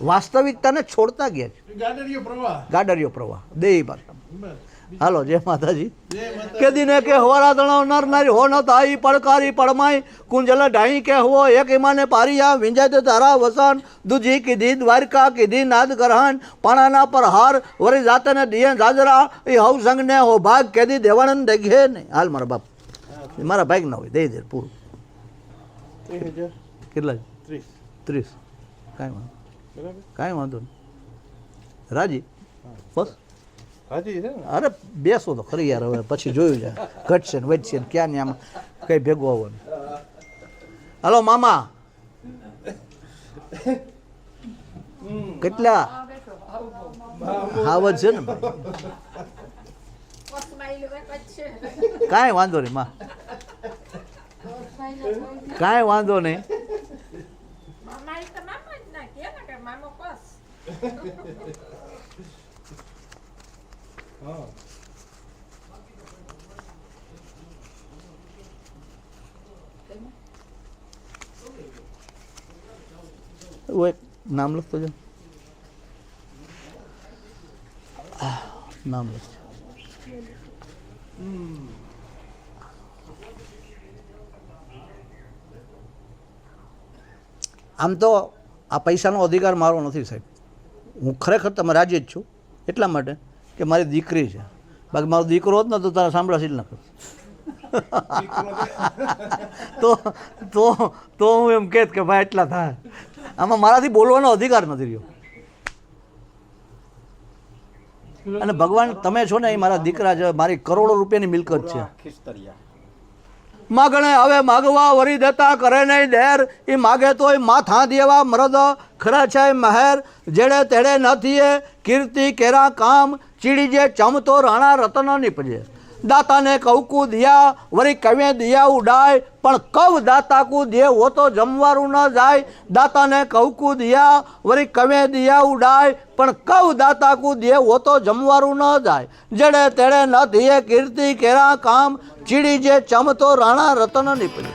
વાસ્તવિકતાને છોડતા ગયા છે. ગાડરિયો પ્રવાહ. ગાડરિયો પ્રવાહ દેહી ભાષામાં. બસ. હાલો જય માતાજી. જય માતા. કે દિને કે હોરા તણો નર નારી હો ન તાઈ પડકારી પડમાઈ કુંજલ ઢાઈ કે હો એક ઈમાને પારિયા વિંજાય તે તારા વસન દૂજી કીધી દ્વારકા કીધી નાદ કરહન પાણાના પર હાર વરી જાતને દિયે જાજરા એ હવ સંગ ને હો ભાગ કેદી દેવાનંદ દેખે ને. હાલ મારા બાપ મારા ભાગ ના હોય દઈ દે પૂરું. 3030. કેટલા 30 કાંઈ વાંધો બરાબર. કાંઈ વાંધો નહીં. રાજી બસ. હાજી છે ને. અરે બેસો તો ખરી યાર, હવે પછી જોયું છે ઘટશે ને વધશે ને ક્યાં ને આમાં કંઈ ભેગું આવવાનું. હાલો મામા કેટલા હાવજ છે ને કાંઈ વાંધો નહીં માં, કાંઈ વાંધો નહીં. હા. वो एक नाम લખતો છે, નામ લખજો. આમ તો આ પૈસાનો અધિકાર મારો નથી સાહેબ. હું ખરેખર તમે રાજી જ છું એટલા માટે કે મારી દીકરી છે. બાકી મારો દીકરો હોત ને તો તારા સાંભળાશી જ ન કરત. તો હું એમ કહેત કે ભાઈ એટલા થાય. આમાં મારાથી બોલવાનો અધિકાર નથી રહ્યો. અને ભગવાન તમે છો ને એ મારા દીકરા છે, મારી કરોડો રૂપિયાની મિલકત છે. ખિસ્તરિયા માગણે હવે માગવા વરી દેતા કરે નહીં દેર એ માગે તોય માથા દેવા મરદ ખરા છે મહેર જેડે તેડે નથીએ કીર્તિ કેરા કામ ચીડી જે ચમતો રાણા રતન નીપજે. દાતાને કવકુ દિયા વરી કવે દિયા ઉડાય પણ કવ દાતા કુ દે હો તો જમવારું ન જાય. દાતાને કવકુ દિયા વરી કવે દિયા ઉડાય પણ કવ દાતા કુ દે હો તો જમવારું ન જાય. જડે તેડે ન ધીએ કીર્તિ કેરા કામ ચીડી જે ચમતો રાણા રતન નીપજે.